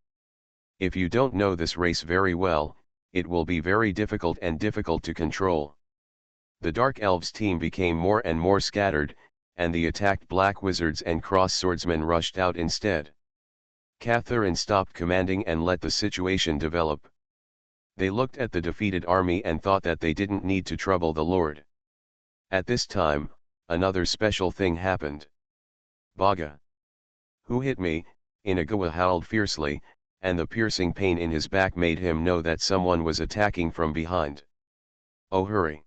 If you don't know this race very well, it will be very difficult to control. The Dark Elves team became more and more scattered, and the attacked black wizards and cross swordsmen rushed out instead. Catherine stopped commanding and let the situation develop. They looked at the defeated army and thought that they didn't need to trouble the Lord. At this time, another special thing happened. Baga! Who hit me? Inagawa howled fiercely, and the piercing pain in his back made him know that someone was attacking from behind. Oh, hurry!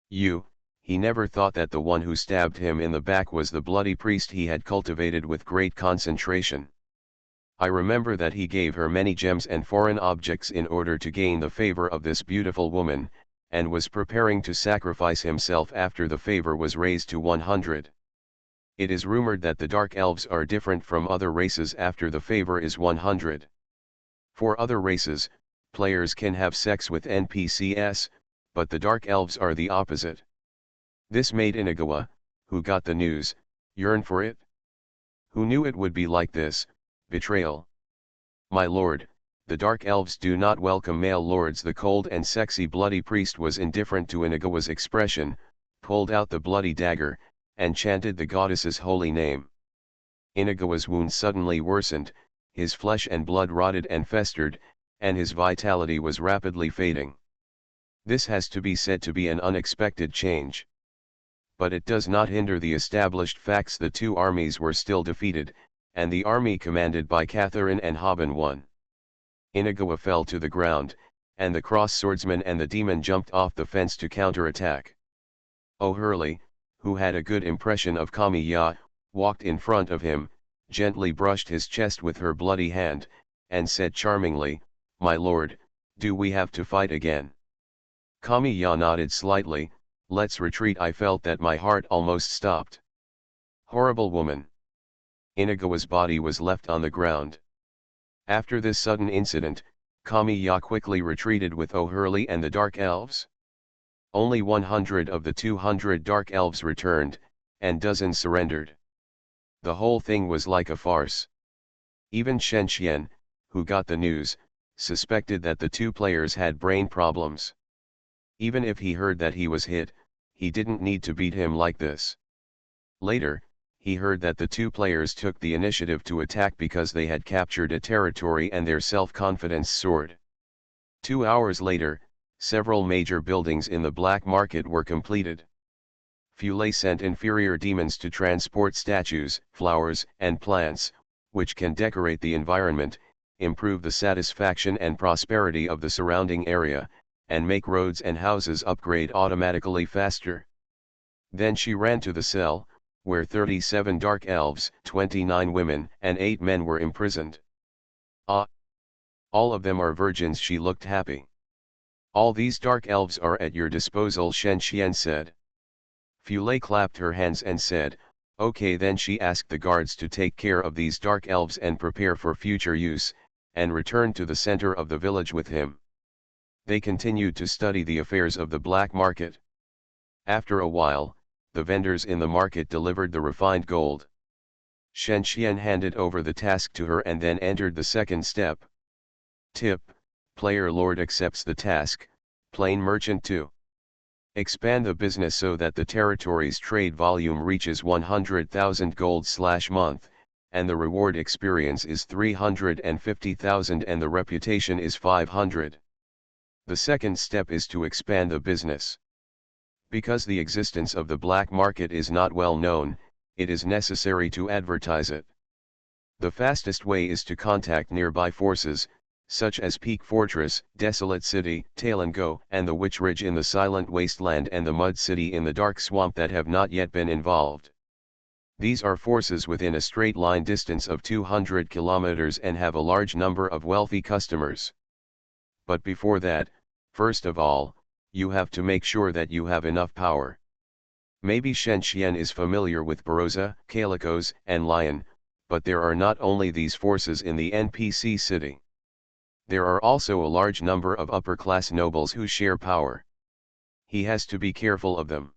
You! He never thought that the one who stabbed him in the back was the bloody priest he had cultivated with great concentration. I remember that he gave her many gems and foreign objects in order to gain the favor of this beautiful woman, and was preparing to sacrifice himself after the favor was raised to 100. It is rumored that the Dark Elves are different from other races after the favor is 100. For other races, players can have sex with NPCs, but the Dark Elves are the opposite. This made Inagawa, who got the news, yearn for it. Who knew it would be like this? Betrayal. My lord, the Dark Elves do not welcome male lords. The cold and sexy bloody priest was indifferent to Inagawa's expression, pulled out the bloody dagger, and chanted the goddess's holy name. Inigo's wounds suddenly worsened, his flesh and blood rotted and festered, and his vitality was rapidly fading. This has to be said to be an unexpected change. But it does not hinder the established facts. The two armies were still defeated, and the army commanded by Catherine and Haben won. Inigo fell to the ground, and the cross swordsman and the demon jumped off the fence to counterattack. O'Hurley, who had a good impression of Kamiya, walked in front of him, gently brushed his chest with her bloody hand, and said charmingly, "My lord, do we have to fight again?" Kamiya nodded slightly. "Let's retreat." I felt that my heart almost stopped. Horrible woman. Inigo's body was left on the ground. After this sudden incident, Kamiya quickly retreated with O'Hurley and the Dark Elves. Only 100 of the 200 Dark Elves returned, and dozens surrendered. The whole thing was like a farce. Even Shen Xian, who got the news, suspected that the two players had brain problems. Even if he heard that he was hit, he didn't need to beat him like this. Later, he heard that the two players took the initiative to attack because they had captured a territory and their self-confidence soared. 2 hours later, several major buildings in the black market were completed. Fulé sent inferior demons to transport statues, flowers, and plants, which can decorate the environment, improve the satisfaction and prosperity of the surrounding area, and make roads and houses upgrade automatically faster. Then she ran to the cell, where 37 dark elves, 29 women, and 8 men were imprisoned. Ah! All of them are virgins. She looked happy. "All these dark elves are at your disposal," Shen Xian said. Fulé clapped her hands and said, "Okay." Then she asked the guards to take care of these dark elves and prepare for future use, and returned to the center of the village with him. They continued to study the affairs of the black market. After a while, the vendors in the market delivered the refined gold. Shen Xian handed over the task to her and then entered the second step. Tip: player lord accepts the task, plain merchant too. Expand the business so that the territory's trade volume reaches 100,000 gold/month, and the reward experience is 350,000 and the reputation is 500. The second step is to expand the business. Because the existence of the black market is not well known, it is necessary to advertise it. The fastest way is to contact nearby forces, such as Peak Fortress, Desolate City, Talango, and the Witch Ridge in the Silent Wasteland and the Mud City in the Dark Swamp that have not yet been involved. These are forces within a straight line distance of 200 kilometers and have a large number of wealthy customers. But before that, first of all, you have to make sure that you have enough power. Maybe Shen Xian is familiar with Barossa, Calicos, and Lion, but there are not only these forces in the NPC city. There are also a large number of upper-class nobles who share power. He has to be careful of them.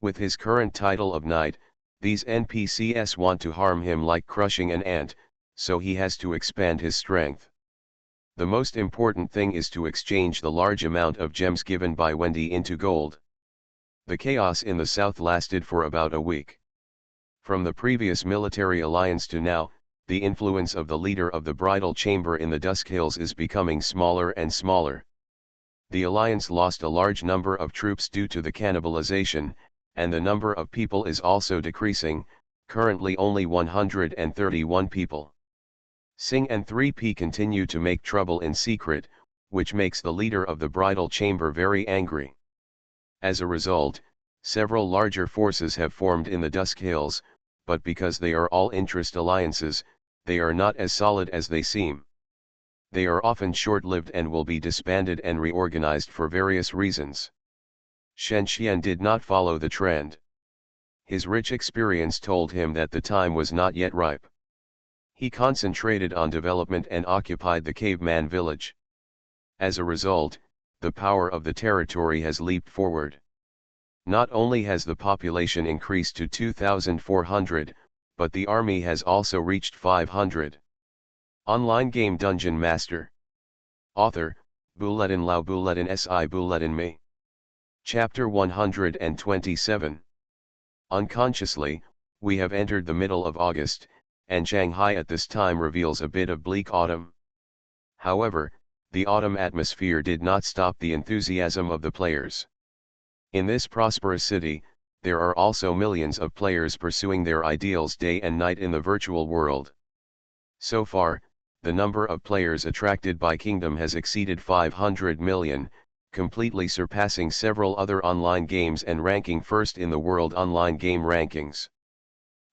With his current title of knight, these NPCs want to harm him like crushing an ant, so he has to expand his strength. The most important thing is to exchange the large amount of gems given by Wendy into gold. The chaos in the south lasted for about a week. From the previous military alliance to now, the influence of the leader of the bridal chamber in the Dusk Hills is becoming smaller and smaller. The alliance lost a large number of troops due to the cannibalization, and the number of people is also decreasing, currently only 131 people. Singh and 3P continue to make trouble in secret, which makes the leader of the bridal chamber very angry. As a result, several larger forces have formed in the Dusk Hills, but because they are all interest alliances, they are not as solid as they seem. They are often short-lived and will be disbanded and reorganized for various reasons. Shen Xian did not follow the trend. His rich experience told him that the time was not yet ripe. He concentrated on development and occupied the caveman village. As a result, the power of the territory has leaped forward. Not only has the population increased to 2,400, but the army has also reached 500. Online game DungeonMaster. Author, Bulletin Lao Bulletin Si Bulletin Me. Chapter 127. Unconsciously, we have entered the middle of August, and Shanghai at this time reveals a bit of bleak autumn. However, the autumn atmosphere did not stop the enthusiasm of the players. In this prosperous city, there are also millions of players pursuing their ideals day and night in the virtual world. So far, the number of players attracted by Kingdom has exceeded 500 million, completely surpassing several other online games and ranking first in the world online game rankings.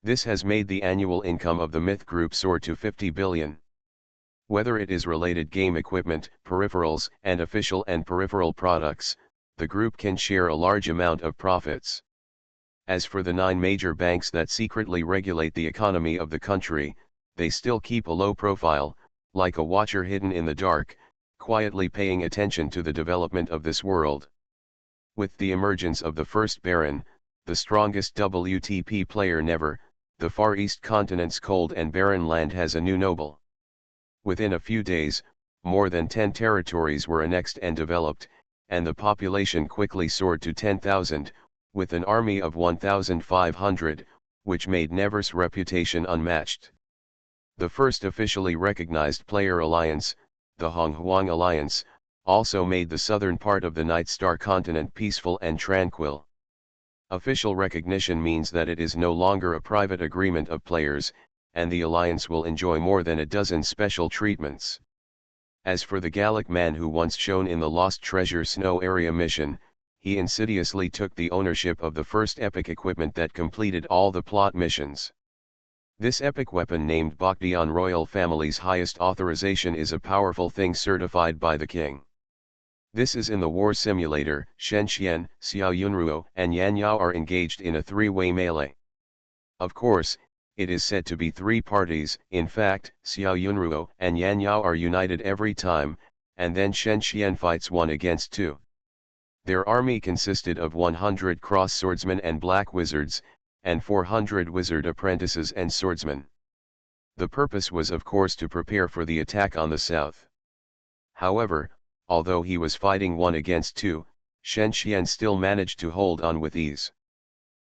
This has made the annual income of the Myth Group soar to 50 billion. Whether it is related game equipment, peripherals, and official and peripheral products, the group can share a large amount of profits. As for the 9 major banks that secretly regulate the economy of the country, they still keep a low profile, like a watcher hidden in the dark, quietly paying attention to the development of this world. With the emergence of the first Baron, the strongest WTP player never, the Far East continent's cold and barren land has a new noble. Within a few days, more than 10 territories were annexed and developed, and the population quickly soared to 10,000, with an army of 1,500, which made Never's reputation unmatched. The first officially recognized player alliance, the Honghuang Alliance, also made the southern part of the Night Star continent peaceful and tranquil. Official recognition means that it is no longer a private agreement of players, and the alliance will enjoy more than a dozen special treatments. As for the Gallic man who once shone in the Lost Treasure Snow Area mission, he insidiously took the ownership of the first epic equipment that completed all the plot missions. This epic weapon named Bakhtian royal family's highest authorization is a powerful thing certified by the king. This is in the war simulator. Shen Xian, Xiao Yunruo, and Yan Yao are engaged in a three-way melee. Of course, it is said to be 3 parties. In fact, Xiao Yunruo and Yan Yao are united every time, and then Shen Xian fights 1 against 2. Their army consisted of 100 cross swordsmen and black wizards, and 400 wizard apprentices and swordsmen. The purpose was of course to prepare for the attack on the south. However, although he was fighting 1 against 2, Shen Xian still managed to hold on with ease.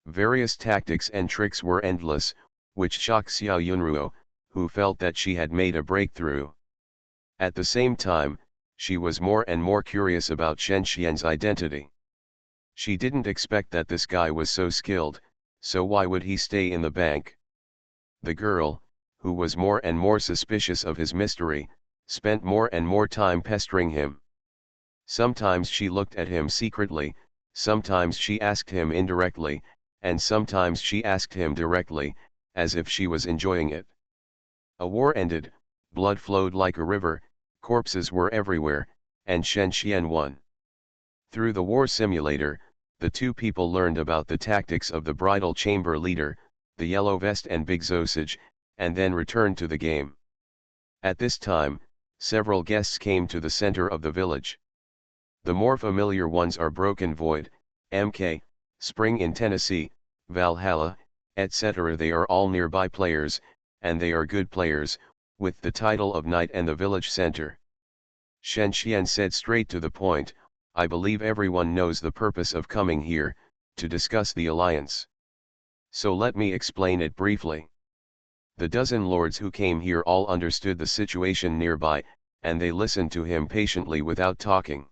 Various tactics and tricks were endless, which shocked Xiao Yunruo, who felt that she had made a breakthrough. At the same time, she was more and more curious about Shen Xian's identity. She didn't expect that this guy was so skilled, so why would he stay in the bank? The girl, who was more and more suspicious of his mystery, spent more and more time pestering him. Sometimes she looked at him secretly, sometimes she asked him indirectly, and sometimes she asked him directly, as if she was enjoying it. A war ended, blood flowed like a river, corpses were everywhere, and Shen Xian won. Through the war simulator, the 2 people learned about the tactics of the bridal chamber leader, the yellow vest and big sausage, and then returned to the game. At this time, several guests came to the center of the village. The more familiar ones are Broken Void, MK, Spring in Tennessee, Valhalla, etc. They are all nearby players, and they are good players, with the title of Knight and the village center. Shen Xian said straight to the point, I believe everyone knows the purpose of coming here, to discuss the alliance. So let me explain it briefly. The dozen lords who came here all understood the situation nearby, and they listened to him patiently without talking.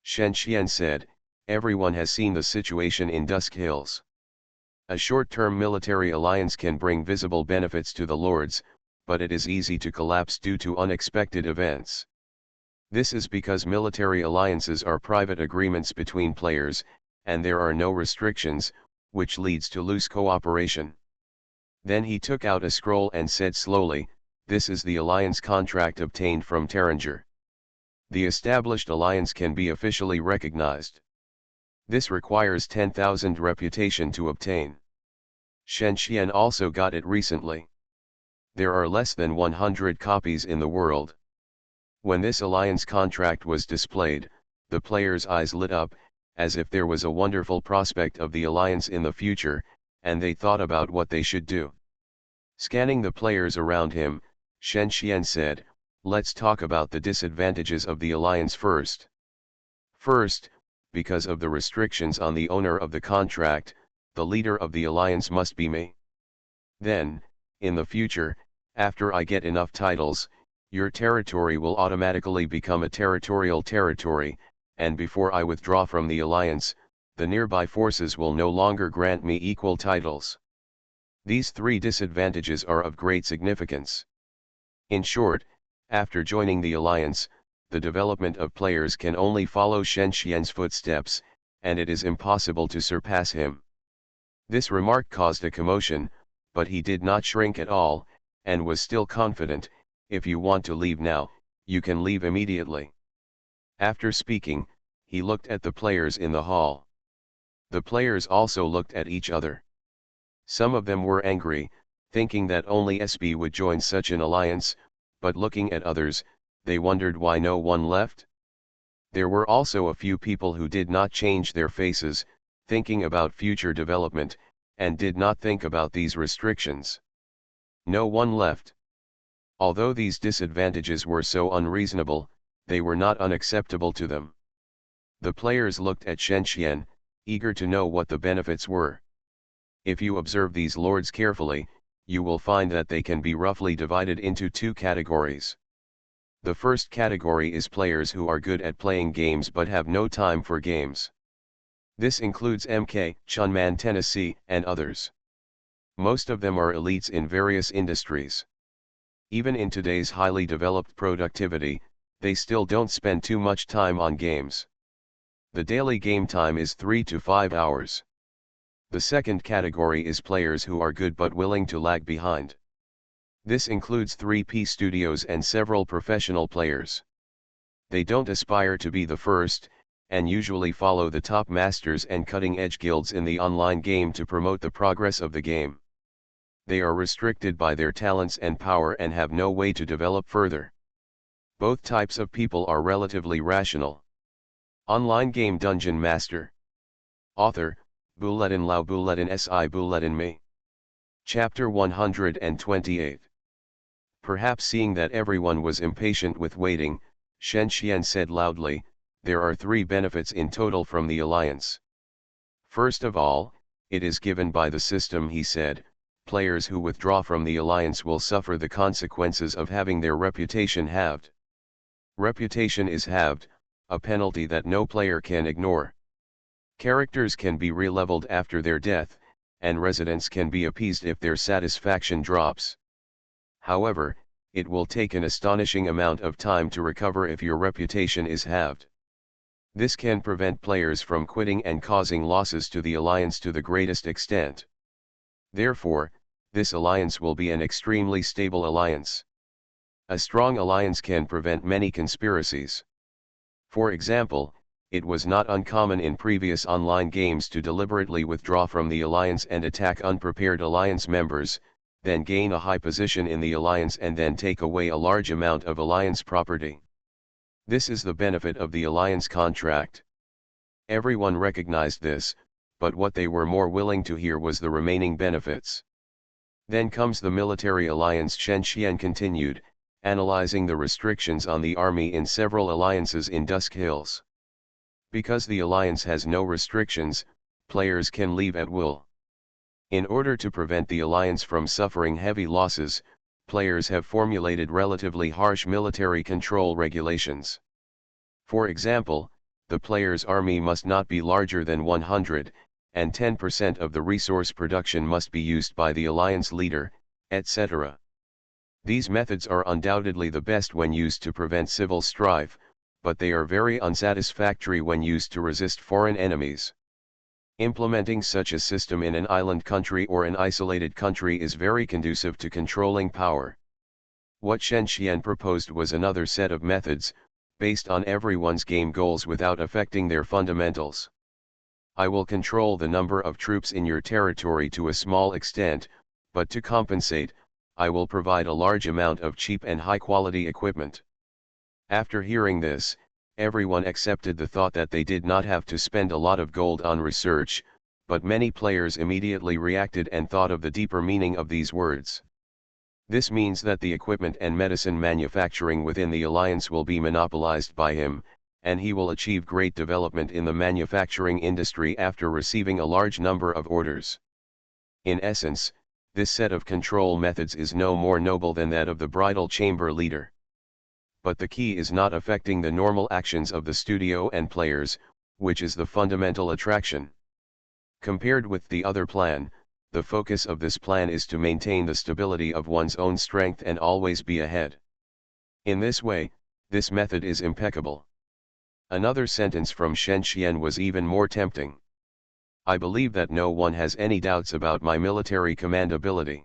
Shen Xian said, everyone has seen the situation in Dusk Hills. A short-term military alliance can bring visible benefits to the lords, but it is easy to collapse due to unexpected events. This is because military alliances are private agreements between players, and there are no restrictions, which leads to loose cooperation. Then he took out a scroll and said slowly, this is the alliance contract obtained from Taranger. The established alliance can be officially recognized. This requires 10,000 reputation to obtain. Shen Xian also got it recently. There are less than 100 copies in the world. When this alliance contract was displayed, the players' eyes lit up, as if there was a wonderful prospect of the alliance in the future, and they thought about what they should do. Scanning the players around him, Shen Xian said, let's talk about the disadvantages of the alliance first. First, because of the restrictions on the owner of the contract, the leader of the alliance must be me. Then, in the future, after I get enough titles, your territory will automatically become a territorial territory, and before I withdraw from the alliance, the nearby forces will no longer grant me equal titles. These three disadvantages are of great significance. In short, after joining the alliance, the development of players can only follow Shen Xian's footsteps, and it is impossible to surpass him. This remark caused a commotion, but he did not shrink at all, and was still confident, if you want to leave now, you can leave immediately. After speaking, he looked at the players in the hall. The players also looked at each other. Some of them were angry, thinking that only SB would join such an alliance, but looking at others, they wondered why no one left. There were also a few people who did not change their faces, thinking about future development, and did not think about these restrictions. No one left. Although these disadvantages were so unreasonable, they were not unacceptable to them. The players looked at Shen Xian, eager to know what the benefits were. If you observe these lords carefully, you will find that they can be roughly divided into two categories. The first category is players who are good at playing games but have no time for games. This includes MK, Chunman Tennessee, and others. Most of them are elites in various industries. Even in today's highly developed productivity, they still don't spend too much time on games. The daily game time is 3 to 5 hours. The second category is players who are good but willing to lag behind. This includes 3P studios and several professional players. They don't aspire to be the first, and usually follow the top masters and cutting-edge guilds in the online game to promote the progress of the game. They are restricted by their talents and power and have no way to develop further. Both types of people are relatively rational. Online game Dungeon Master. Author, Bulletin Lao Bulletin Si Bulletin Me. Chapter 128. Perhaps seeing that everyone was impatient with waiting, Shen Xian said loudly, "There are 3 benefits in total from the alliance. First of all, it is given by the system," he said. "Players who withdraw from the alliance will suffer the consequences of having their reputation halved. Reputation is halved, a penalty that no player can ignore. Characters can be re-leveled after their death, and residents can be appeased if their satisfaction drops. However, it will take an astonishing amount of time to recover if your reputation is halved. This can prevent players from quitting and causing losses to the alliance to the greatest extent. Therefore, this alliance will be an extremely stable alliance. A strong alliance can prevent many conspiracies. For example, it was not uncommon in previous online games to deliberately withdraw from the alliance and attack unprepared alliance members, then gain a high position in the alliance and then take away a large amount of alliance property. This is the benefit of the alliance contract. Everyone recognized this, but what they were more willing to hear was the remaining benefits. Then comes the military alliance. Shen Xian continued, analyzing the restrictions on the army in several alliances in Dusk Hills. Because the alliance has no restrictions, players can leave at will. In order to prevent the alliance from suffering heavy losses, players have formulated relatively harsh military control regulations. For example, the player's army must not be larger than 100, and 10% of the resource production must be used by the alliance leader, etc. These methods are undoubtedly the best when used to prevent civil strife, but they are very unsatisfactory when used to resist foreign enemies. Implementing such a system in an island country or an isolated country is very conducive to controlling power. What Shen Xian proposed was another set of methods, based on everyone's game goals without affecting their fundamentals. I will control the number of troops in your territory to a small extent, but to compensate, I will provide a large amount of cheap and high-quality equipment. After hearing this, everyone accepted the thought that they did not have to spend a lot of gold on research, but many players immediately reacted and thought of the deeper meaning of these words. This means that the equipment and medicine manufacturing within the alliance will be monopolized by him, and he will achieve great development in the manufacturing industry after receiving a large number of orders. In essence, This set of control methods is no more noble than that of the bridal chamber leader. But the key is not affecting the normal actions of the studio and players, which is the fundamental attraction. Compared with the other plan, the focus of this plan is to maintain the stability of one's own strength and always be ahead. In this way, this method is impeccable. Another sentence from Shen Xian was even more tempting. I believe that no one has any doubts about my military command ability.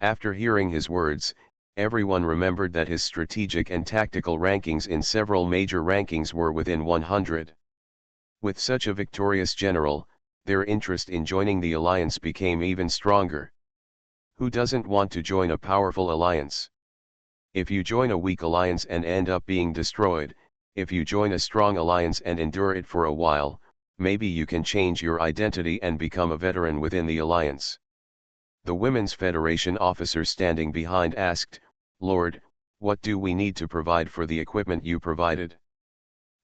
After hearing his words, everyone remembered that his strategic and tactical rankings in several major rankings were within 100. With such a victorious general, their interest in joining the alliance became even stronger. Who doesn't want to join a powerful alliance? If you join a weak alliance and end up being destroyed, if you join a strong alliance and endure it for a while, maybe you can change your identity and become a veteran within the alliance. The Women's Federation officer standing behind asked, "Lord, what do we need to provide for the equipment you provided?"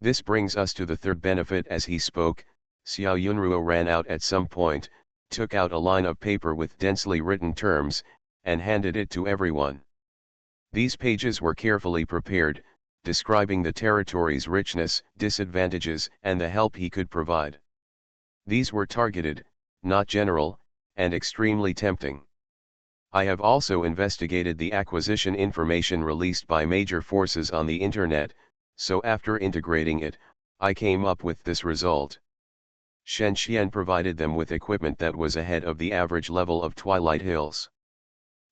This brings us to the third benefit. As he spoke, Xiao Yunruo ran out at some point, took out a line of paper with densely written terms, and handed it to everyone. These pages were carefully prepared, describing the territory's richness, disadvantages, and the help he could provide. These were targeted, not general, and extremely tempting. I have also investigated the acquisition information released by major forces on the internet, so after integrating it, I came up with this result. Shen Xian provided them with equipment that was ahead of the average level of Twilight Hills.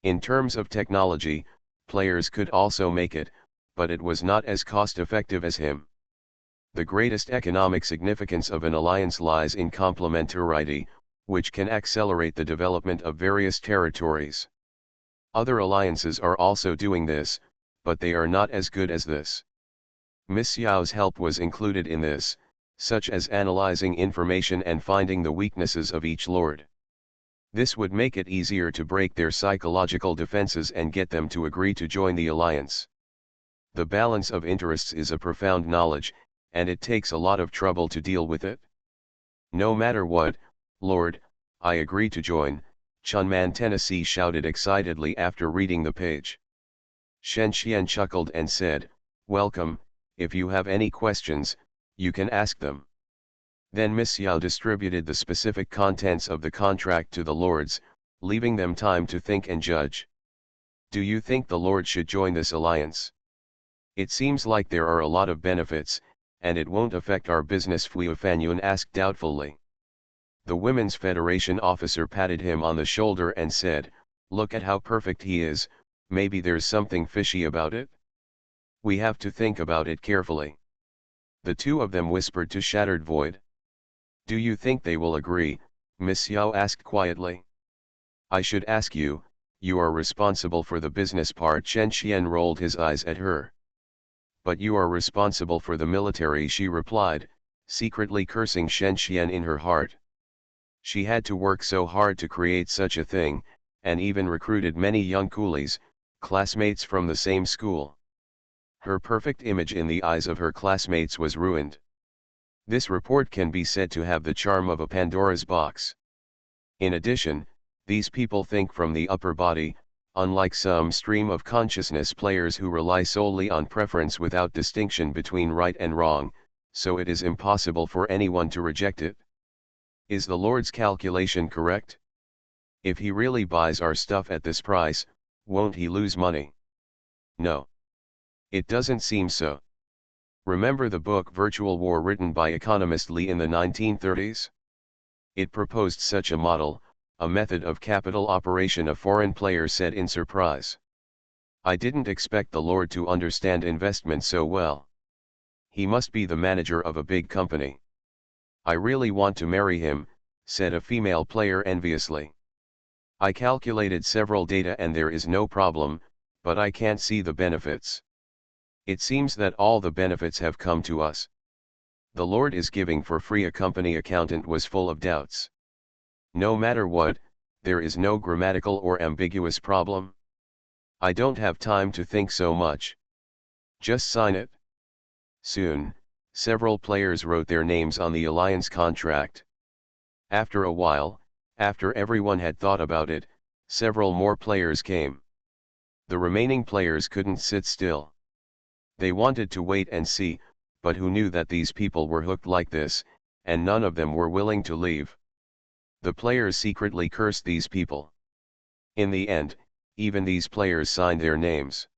In terms of technology, players could also make it, but it was not as cost-effective as him. The greatest economic significance of an alliance lies in complementarity, which can accelerate the development of various territories. Other alliances are also doing this, but they are not as good as this. Miss Xiao's help was included in this, such as analyzing information and finding the weaknesses of each lord. This would make it easier to break their psychological defenses and get them to agree to join the alliance. The balance of interests is a profound knowledge, and it takes a lot of trouble to deal with it. No matter what, Lord, I agree to join, Chunman Tennessee shouted excitedly after reading the page. Shen Xian chuckled and said, "Welcome, if you have any questions, you can ask them." Then Miss Xiao distributed the specific contents of the contract to the lords, leaving them time to think and judge. "Do you think the lord should join this alliance? It seems like there are a lot of benefits, and it won't affect our business," Fu Fanyun asked doubtfully. The Women's Federation officer patted him on the shoulder and said, "Look at how perfect he is, maybe there's something fishy about it. We have to think about it carefully." The two of them whispered to Shattered Void. "Do you think they will agree?" Miss Xiao asked quietly. "I should ask you, you are responsible for the business part." Shen Xian rolled his eyes at her. "But you are responsible for the military," she replied, secretly cursing Shen Xian in her heart. She had to work so hard to create such a thing, and even recruited many young coolies, classmates from the same school. Her perfect image in the eyes of her classmates was ruined. This report can be said to have the charm of a Pandora's box. In addition, these people think from the upper body, unlike some stream of consciousness players who rely solely on preference without distinction between right and wrong, so it is impossible for anyone to reject it. Is the Lord's calculation correct? If he really buys our stuff at this price, won't he lose money? No. It doesn't seem so. Remember the book Virtual War written by economist Li in the 1930s? It proposed such a model, a method of capital operation, a foreign player said in surprise. "I didn't expect the Lord to understand investment so well. He must be the manager of a big company." "I really want to marry him," said a female player enviously. "I calculated several data and there is no problem, but I can't see the benefits. It seems that all the benefits have come to us. The Lord is giving for free." A company accountant was full of doubts. "No matter what, there is no grammatical or ambiguous problem. I don't have time to think so much. Just sign it." Soon, several players wrote their names on the alliance contract. After a while, after everyone had thought about it, Several more players came. The remaining players couldn't sit still. They wanted to wait and see, but who knew that these people were hooked like this, and none of them were willing to leave. The players secretly cursed these people. In the end, even these players signed their names.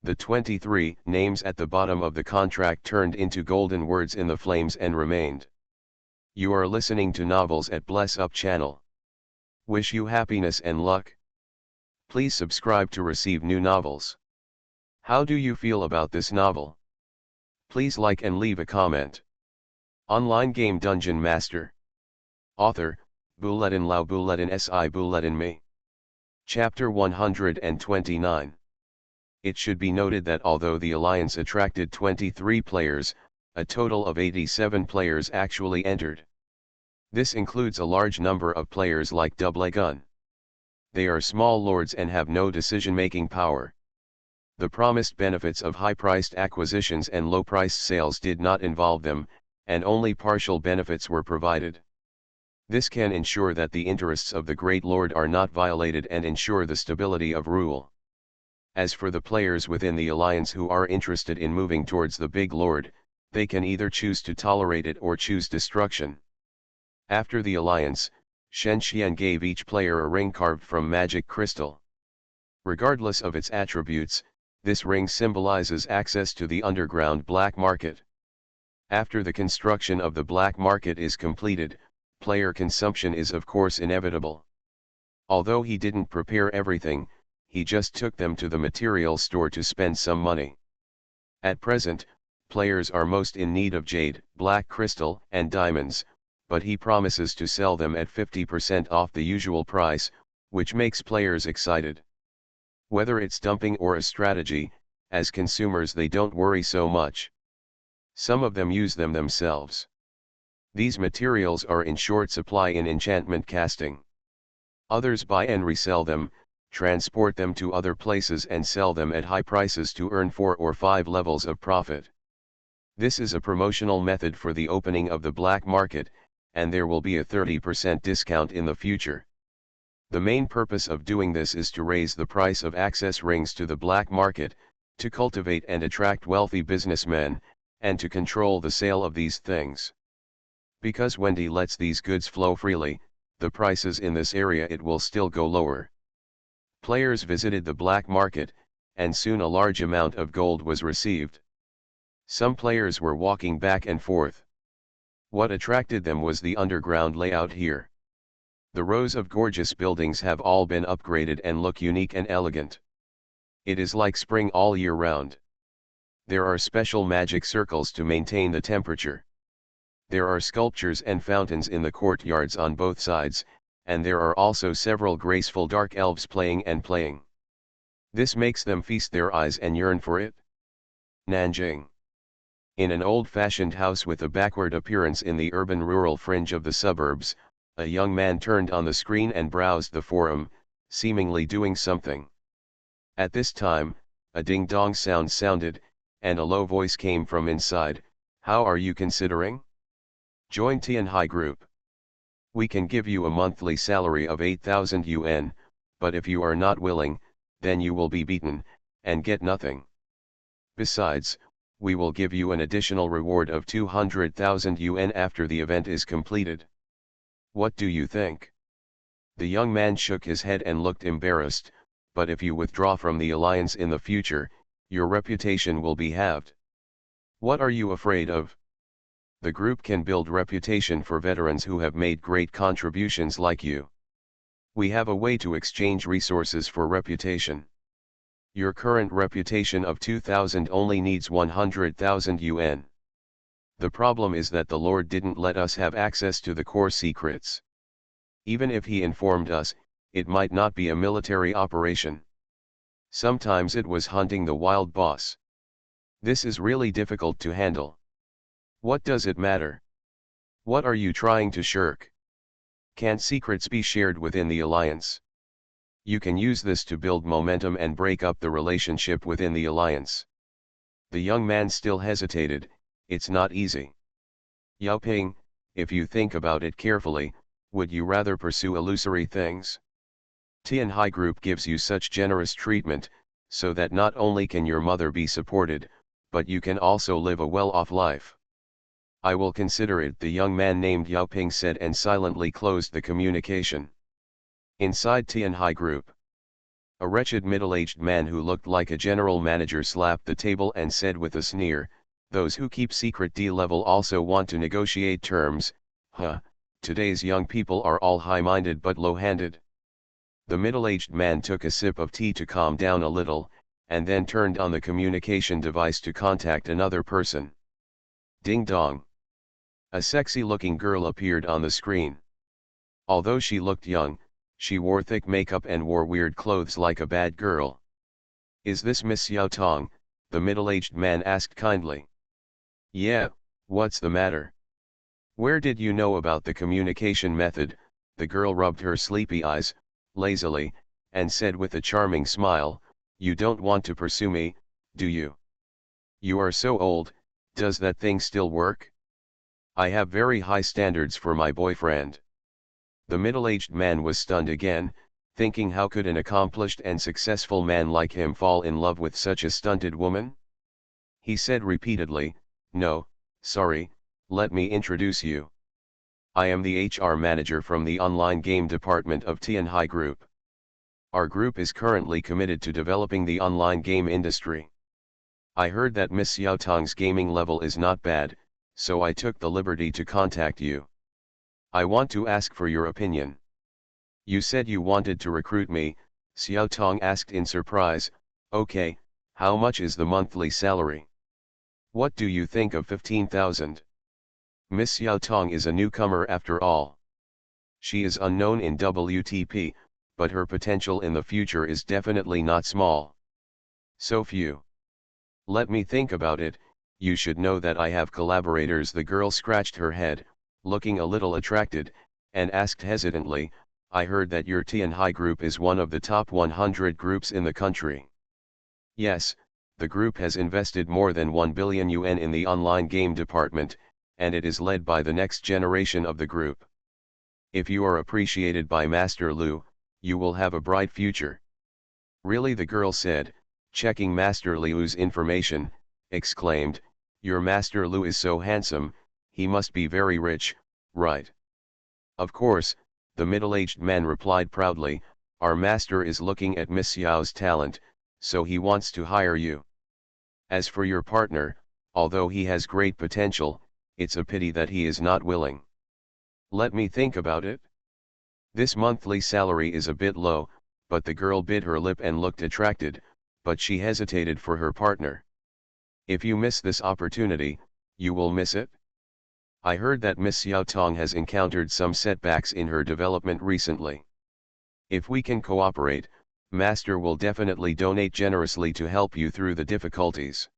The 23 names at the bottom of the contract turned into golden words in the flames and remained. You are listening to Novels at Bless Up channel. Wish you happiness and luck. Please subscribe to receive new novels. How do you feel about this novel? Please like and leave a comment. Online game Dungeon Master. Author, Bulletin Lau Bulletin Si Bulletin Me. Chapter 129. It should be noted that although the Alliance attracted 23 players, a total of 87 players actually entered. This includes a large number of players like Doublegun. They are small lords and have no decision-making power. The promised benefits of high-priced acquisitions and low-priced sales did not involve them, and only partial benefits were provided. This can ensure that the interests of the Great Lord are not violated and ensure the stability of rule. As for the players within the Alliance who are interested in moving towards the Big Lord, they can either choose to tolerate it or choose destruction. After the Alliance, Shen Xian gave each player a ring carved from magic crystal. Regardless of its attributes, this ring symbolizes access to the underground black market. After the construction of the black market is completed, player consumption is of course inevitable. Although he didn't prepare everything, he just took them to the material store to spend some money. At present, players are most in need of jade, black crystal, and diamonds, but he promises to sell them at 50% off the usual price, which makes players excited. Whether it's dumping or a strategy, as consumers they don't worry so much. Some of them use them themselves. These materials are in short supply in enchantment casting. Others buy and resell them, transport them to other places and sell them at high prices to earn 4 or 5 levels of profit. This is a promotional method for the opening of the black market, and there will be a 30% discount in the future. The main purpose of doing this is to raise the price of access rings to the black market, to cultivate and attract wealthy businessmen, and to control the sale of these things. Because Wendy lets these goods flow freely, the prices in this area it will still go lower. Players visited the black market, and soon a large amount of gold was received. Some players were walking back and forth. What attracted them was the underground layout here. The rows of gorgeous buildings have all been upgraded and look unique and elegant. It is like spring all year round. There are special magic circles to maintain the temperature. There are sculptures and fountains in the courtyards on both sides, and there are also several graceful dark elves playing and playing. This makes them feast their eyes and yearn for it. Nanjing. In an old-fashioned house with a backward appearance in the urban-rural fringe of the suburbs, a young man turned on the screen and browsed the forum, seemingly doing something. At this time, a ding-dong sound sounded, and a low voice came from inside. How are you considering? Join Tianhai Group. We can give you a monthly salary of 8,000 yuan, but if you are not willing, then you will be beaten, and get nothing. Besides, we will give you an additional reward of 200,000 yuan after the event is completed. What do you think? The young man shook his head and looked embarrassed, but if you withdraw from the alliance in the future, your reputation will be halved. What are you afraid of? The group can build reputation for veterans who have made great contributions like you. We have a way to exchange resources for reputation. Your current reputation of 2,000 only needs 100,000 yuan. The problem is that the Lord didn't let us have access to the core secrets. Even if he informed us, it might not be a military operation. Sometimes it was hunting the wild boss. This is really difficult to handle. What does it matter? What are you trying to shirk? Can't secrets be shared within the alliance? You can use this to build momentum and break up the relationship within the alliance. The young man still hesitated. It's not easy. Yao Ping, if you think about it carefully, would you rather pursue illusory things? Tianhai Group gives you such generous treatment, so that not only can your mother be supported, but you can also live a well-off life. I will consider it, the young man named Yao Ping said, and silently closed the communication. Inside Tianhai Group, a wretched middle-aged man who looked like a general manager slapped the table and said with a sneer, "Those who keep secret D-level also want to negotiate terms, huh? Today's young people are all high-minded but low-handed." The middle-aged man took a sip of tea to calm down a little, and then turned on the communication device to contact another person. Ding dong. A sexy-looking girl appeared on the screen. Although she looked young, she wore thick makeup and wore weird clothes like a bad girl. "Is this Miss Xiao Tong?" the middle-aged man asked kindly. "Yeah, what's the matter? Where did you know about the communication method?" The girl rubbed her sleepy eyes, lazily, and said with a charming smile, "You don't want to pursue me, do you? You are so old, does that thing still work? I have very high standards for my boyfriend." The middle-aged man was stunned again, thinking, how could an accomplished and successful man like him fall in love with such a stunted woman? He said repeatedly, "No, sorry, let me introduce you. I am the HR manager from the online game department of Tianhai Group. Our group is currently committed to developing the online game industry. I heard that Miss Xiao Tong's gaming level is not bad, so I took the liberty to contact you. I want to ask for your opinion." "You said you wanted to recruit me," Xiao Tong asked in surprise. "Okay, how much is the monthly salary? What do you think of 15,000? Miss Xiao Tong is a newcomer after all. She is unknown in WTP, but her potential in the future is definitely not small." "So few. Let me think about it. You should know that I have collaborators." The girl scratched her head, looking a little attracted, and asked hesitantly, "I heard that your Tianhai Group is one of the top 100 groups in the country." "Yes, the group has invested more than 1 billion yuan in the online game department, and it is led by the next generation of the group. If you are appreciated by Master Lu, you will have a bright future." "Really?" the girl said, checking Master Liu's information, exclaimed, "Your Master Lu is so handsome, he must be very rich, right?" "Of course," the middle-aged man replied proudly, "our master is looking at Miss Xiao's talent, so he wants to hire you. As for your partner, although he has great potential, it's a pity that he is not willing." "Let me think about it. This monthly salary is a bit low," but the girl bit her lip and looked attracted, but she hesitated for her partner. "If you miss this opportunity, you will miss it. I heard that Miss Xiao Tong has encountered some setbacks in her development recently. If we can cooperate, Master will definitely donate generously to help you through the difficulties.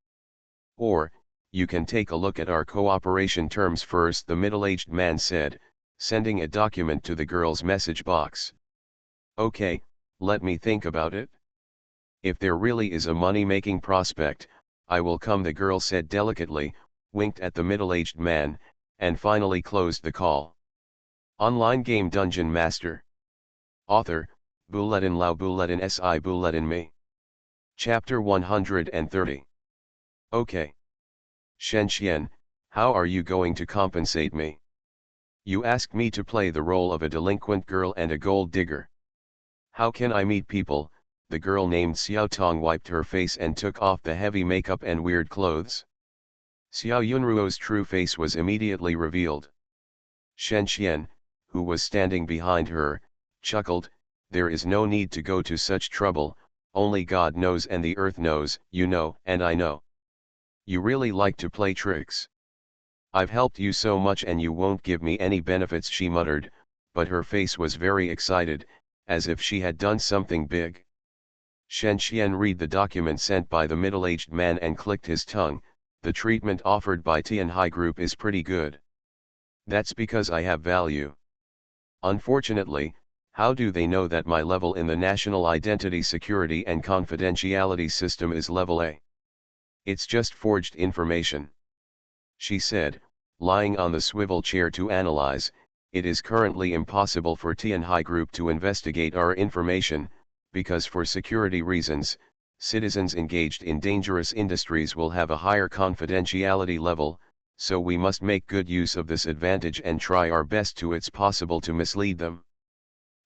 Or, you can take a look at our cooperation terms first," the middle-aged man said, sending a document to the girl's message box. "Okay, let me think about it. If there really is a money-making prospect, I will come," the girl said delicately, winked at the middle-aged man, and finally closed the call. Online game DungeonMaster. Author, Bulletin Lao Bulletin Si Bulletin Me. Chapter 130. Okay. Shen Xian, how are you going to compensate me? You asked me to play the role of a delinquent girl and a gold digger. How can I meet people? The girl named Xiao Tong wiped her face and took off the heavy makeup and weird clothes. Xiao Yunruo's true face was immediately revealed. Shen Xian, who was standing behind her, chuckled, "There is no need to go to such trouble, only God knows and the earth knows, you know, and I know. You really like to play tricks. I've helped you so much and you won't give me any benefits," she muttered, but her face was very excited, as if she had done something big. Shen Xian read the document sent by the middle-aged man and clicked his tongue. "The treatment offered by Tianhai Group is pretty good. That's because I have value. Unfortunately, how do they know that my level in the National Identity Security and Confidentiality System is level A? It's just forged information," she said, lying on the swivel chair to analyze, it is currently impossible for Tianhai Group to investigate our information, because for security reasons, citizens engaged in dangerous industries will have a higher confidentiality level, so we must make good use of this advantage and try our best to it's possible to mislead them.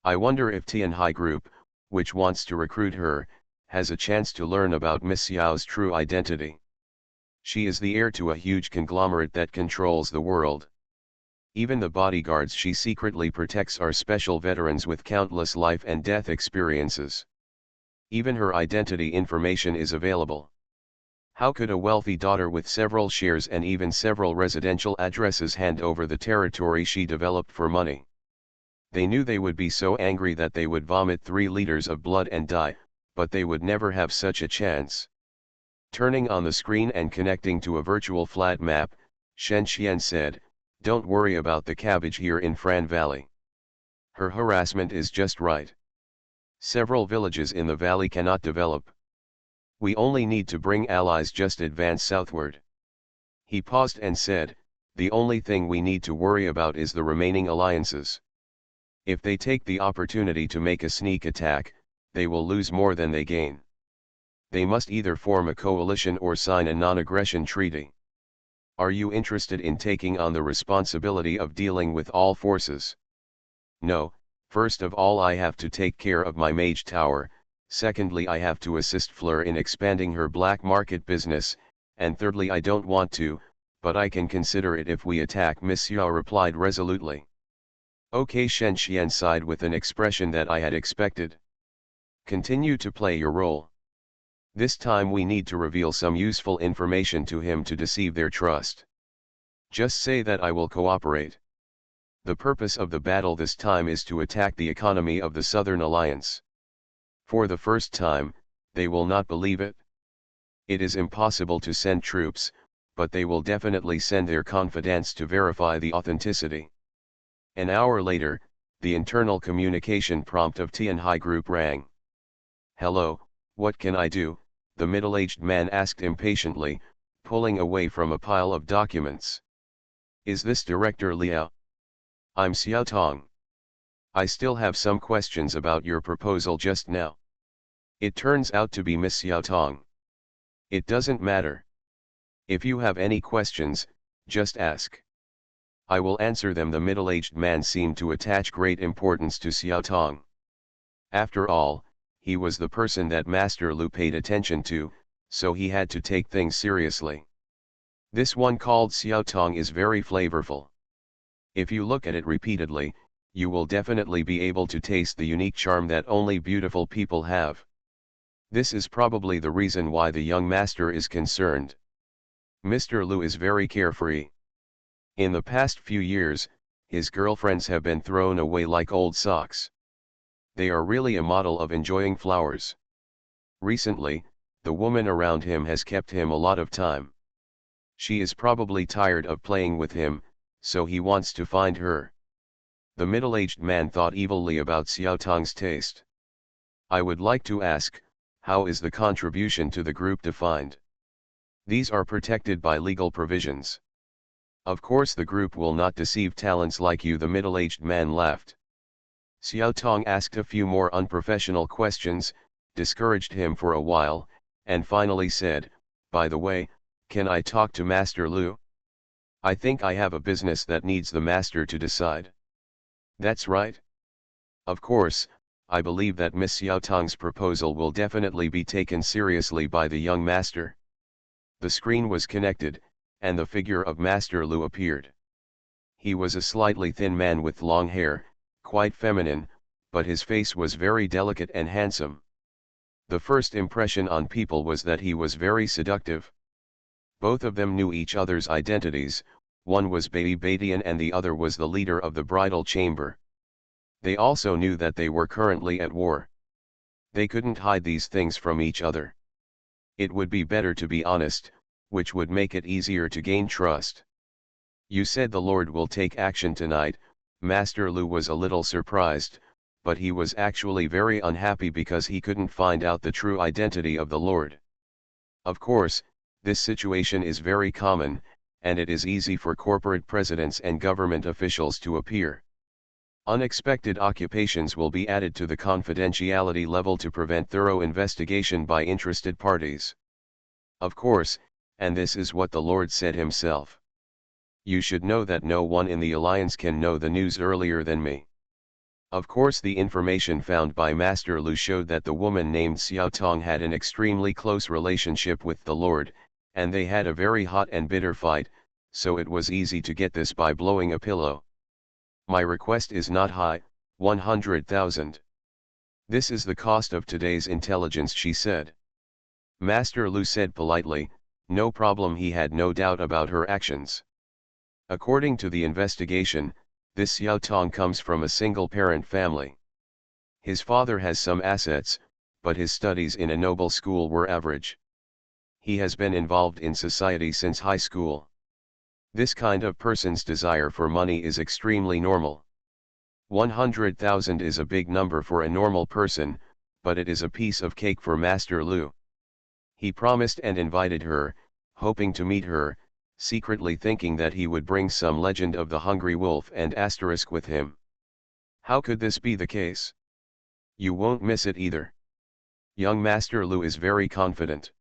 I wonder if Tianhai Group, which wants to recruit her, has a chance to learn about Miss Xiao's true identity. She is the heir to a huge conglomerate that controls the world. Even the bodyguards she secretly protects are special veterans with countless life and death experiences. Even her identity information is available. How could a wealthy daughter with several shares and even several residential addresses hand over the territory she developed for money? They knew they would be so angry that they would vomit 3 liters of blood and die, but they would never have such a chance. Turning on the screen and connecting to a virtual flat map, Shen Xian said, "Don't worry about the cabbage here in Fran Valley. Her harassment is just right. Several villages in the valley cannot develop. We only need to bring allies just advance southward." He paused and said, "The only thing we need to worry about is the remaining alliances. If they take the opportunity to make a sneak attack, they will lose more than they gain. They must either form a coalition or sign a non-aggression treaty. Are you interested in taking on the responsibility of dealing with all forces?" "No, first of all I have to take care of my mage tower, secondly I have to assist Fleur in expanding her black market business, and thirdly I don't want to, but I can consider it if we attack," Miss Xiao replied resolutely. "Okay," Shen Xian sighed with an expression that I had expected. "Continue to play your role. This time we need to reveal some useful information to him to deceive their trust. Just say that I will cooperate. The purpose of the battle this time is to attack the economy of the Southern Alliance. For the first time, they will not believe it. It is impossible to send troops, but they will definitely send their confidants to verify the authenticity." An hour later, the internal communication prompt of Tianhai Group rang. "Hello, what can I do?" the middle-aged man asked impatiently, pulling away from a pile of documents. "Is this Director Liao? I'm Xiao Tong. I still have some questions about your proposal just now." It turns out to be Miss Xiao Tong. "It doesn't matter. If you have any questions, just ask. I will answer them." The middle-aged man seemed to attach great importance to Xiao Tong. After all, he was the person that Master Lu paid attention to, so he had to take things seriously. This one called Xiao Tong is very flavorful. If you look at it repeatedly, you will definitely be able to taste the unique charm that only beautiful people have. This is probably the reason why the young master is concerned. Mr. Lu is very carefree. In the past few years, his girlfriends have been thrown away like old socks. They are really a model of enjoying flowers. Recently, the woman around him has kept him a lot of time. She is probably tired of playing with him, so he wants to find her." The middle-aged man thought evilly about Xiao Tong's taste. "I would like to ask, how is the contribution to the group defined?" "These are protected by legal provisions. Of course the group will not deceive talents like you." The middle-aged man laughed. Xiao Tong asked a few more unprofessional questions, discouraged him for a while, and finally said, "By the way, can I talk to Master Lu? I think I have a business that needs the master to decide." "That's right. Of course, I believe that Miss Xiao Tong's proposal will definitely be taken seriously by the young master." The screen was connected, and the figure of Master Lu appeared. He was a slightly thin man with long hair, quite feminine, but his face was very delicate and handsome. The first impression on people was that he was very seductive. Both of them knew each other's identities, one was Bai Baidian and the other was the leader of the bridal chamber. They also knew that they were currently at war. They couldn't hide these things from each other. It would be better to be honest, which would make it easier to gain trust. "You said the Lord will take action tonight." Master Lu was a little surprised, but he was actually very unhappy because he couldn't find out the true identity of the Lord. Of course, this situation is very common, and it is easy for corporate presidents and government officials to appear. Unexpected occupations will be added to the confidentiality level to prevent thorough investigation by interested parties. Of course, and this is what the Lord said himself. You should know that no one in the alliance can know the news earlier than me. Of course, the information found by Master Lu showed that the woman named Xiao Tong had an extremely close relationship with the Lord, and they had a very hot and bitter fight, so it was easy to get this by blowing a pillow. My request is not high, 100,000. This is the cost of today's intelligence, she said. Master Lu said politely, no problem. He had no doubt about her actions. According to the investigation, this Xiao Tong comes from a single-parent family. His father has some assets, but his studies in a noble school were average. He has been involved in society since high school. This kind of person's desire for money is extremely normal. 100,000 is a big number for a normal person, but it is a piece of cake for Master Lu. He promised and invited her, hoping to meet her, secretly thinking that he would bring some legend of the hungry wolf and asterisk with him. How could this be the case? You won't miss it either. Young Master Lu is very confident.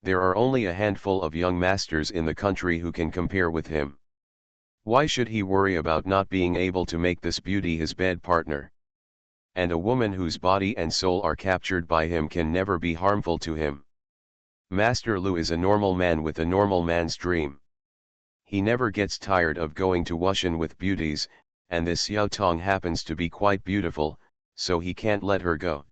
There are only a handful of young masters in the country who can compare with him. Why should he worry about not being able to make this beauty his bed partner? And a woman whose body and soul are captured by him can never be harmful to him. Master Lu is a normal man with a normal man's dream. He never gets tired of going to Wushan with beauties, and this Xiao Tong happens to be quite beautiful, so he can't let her go.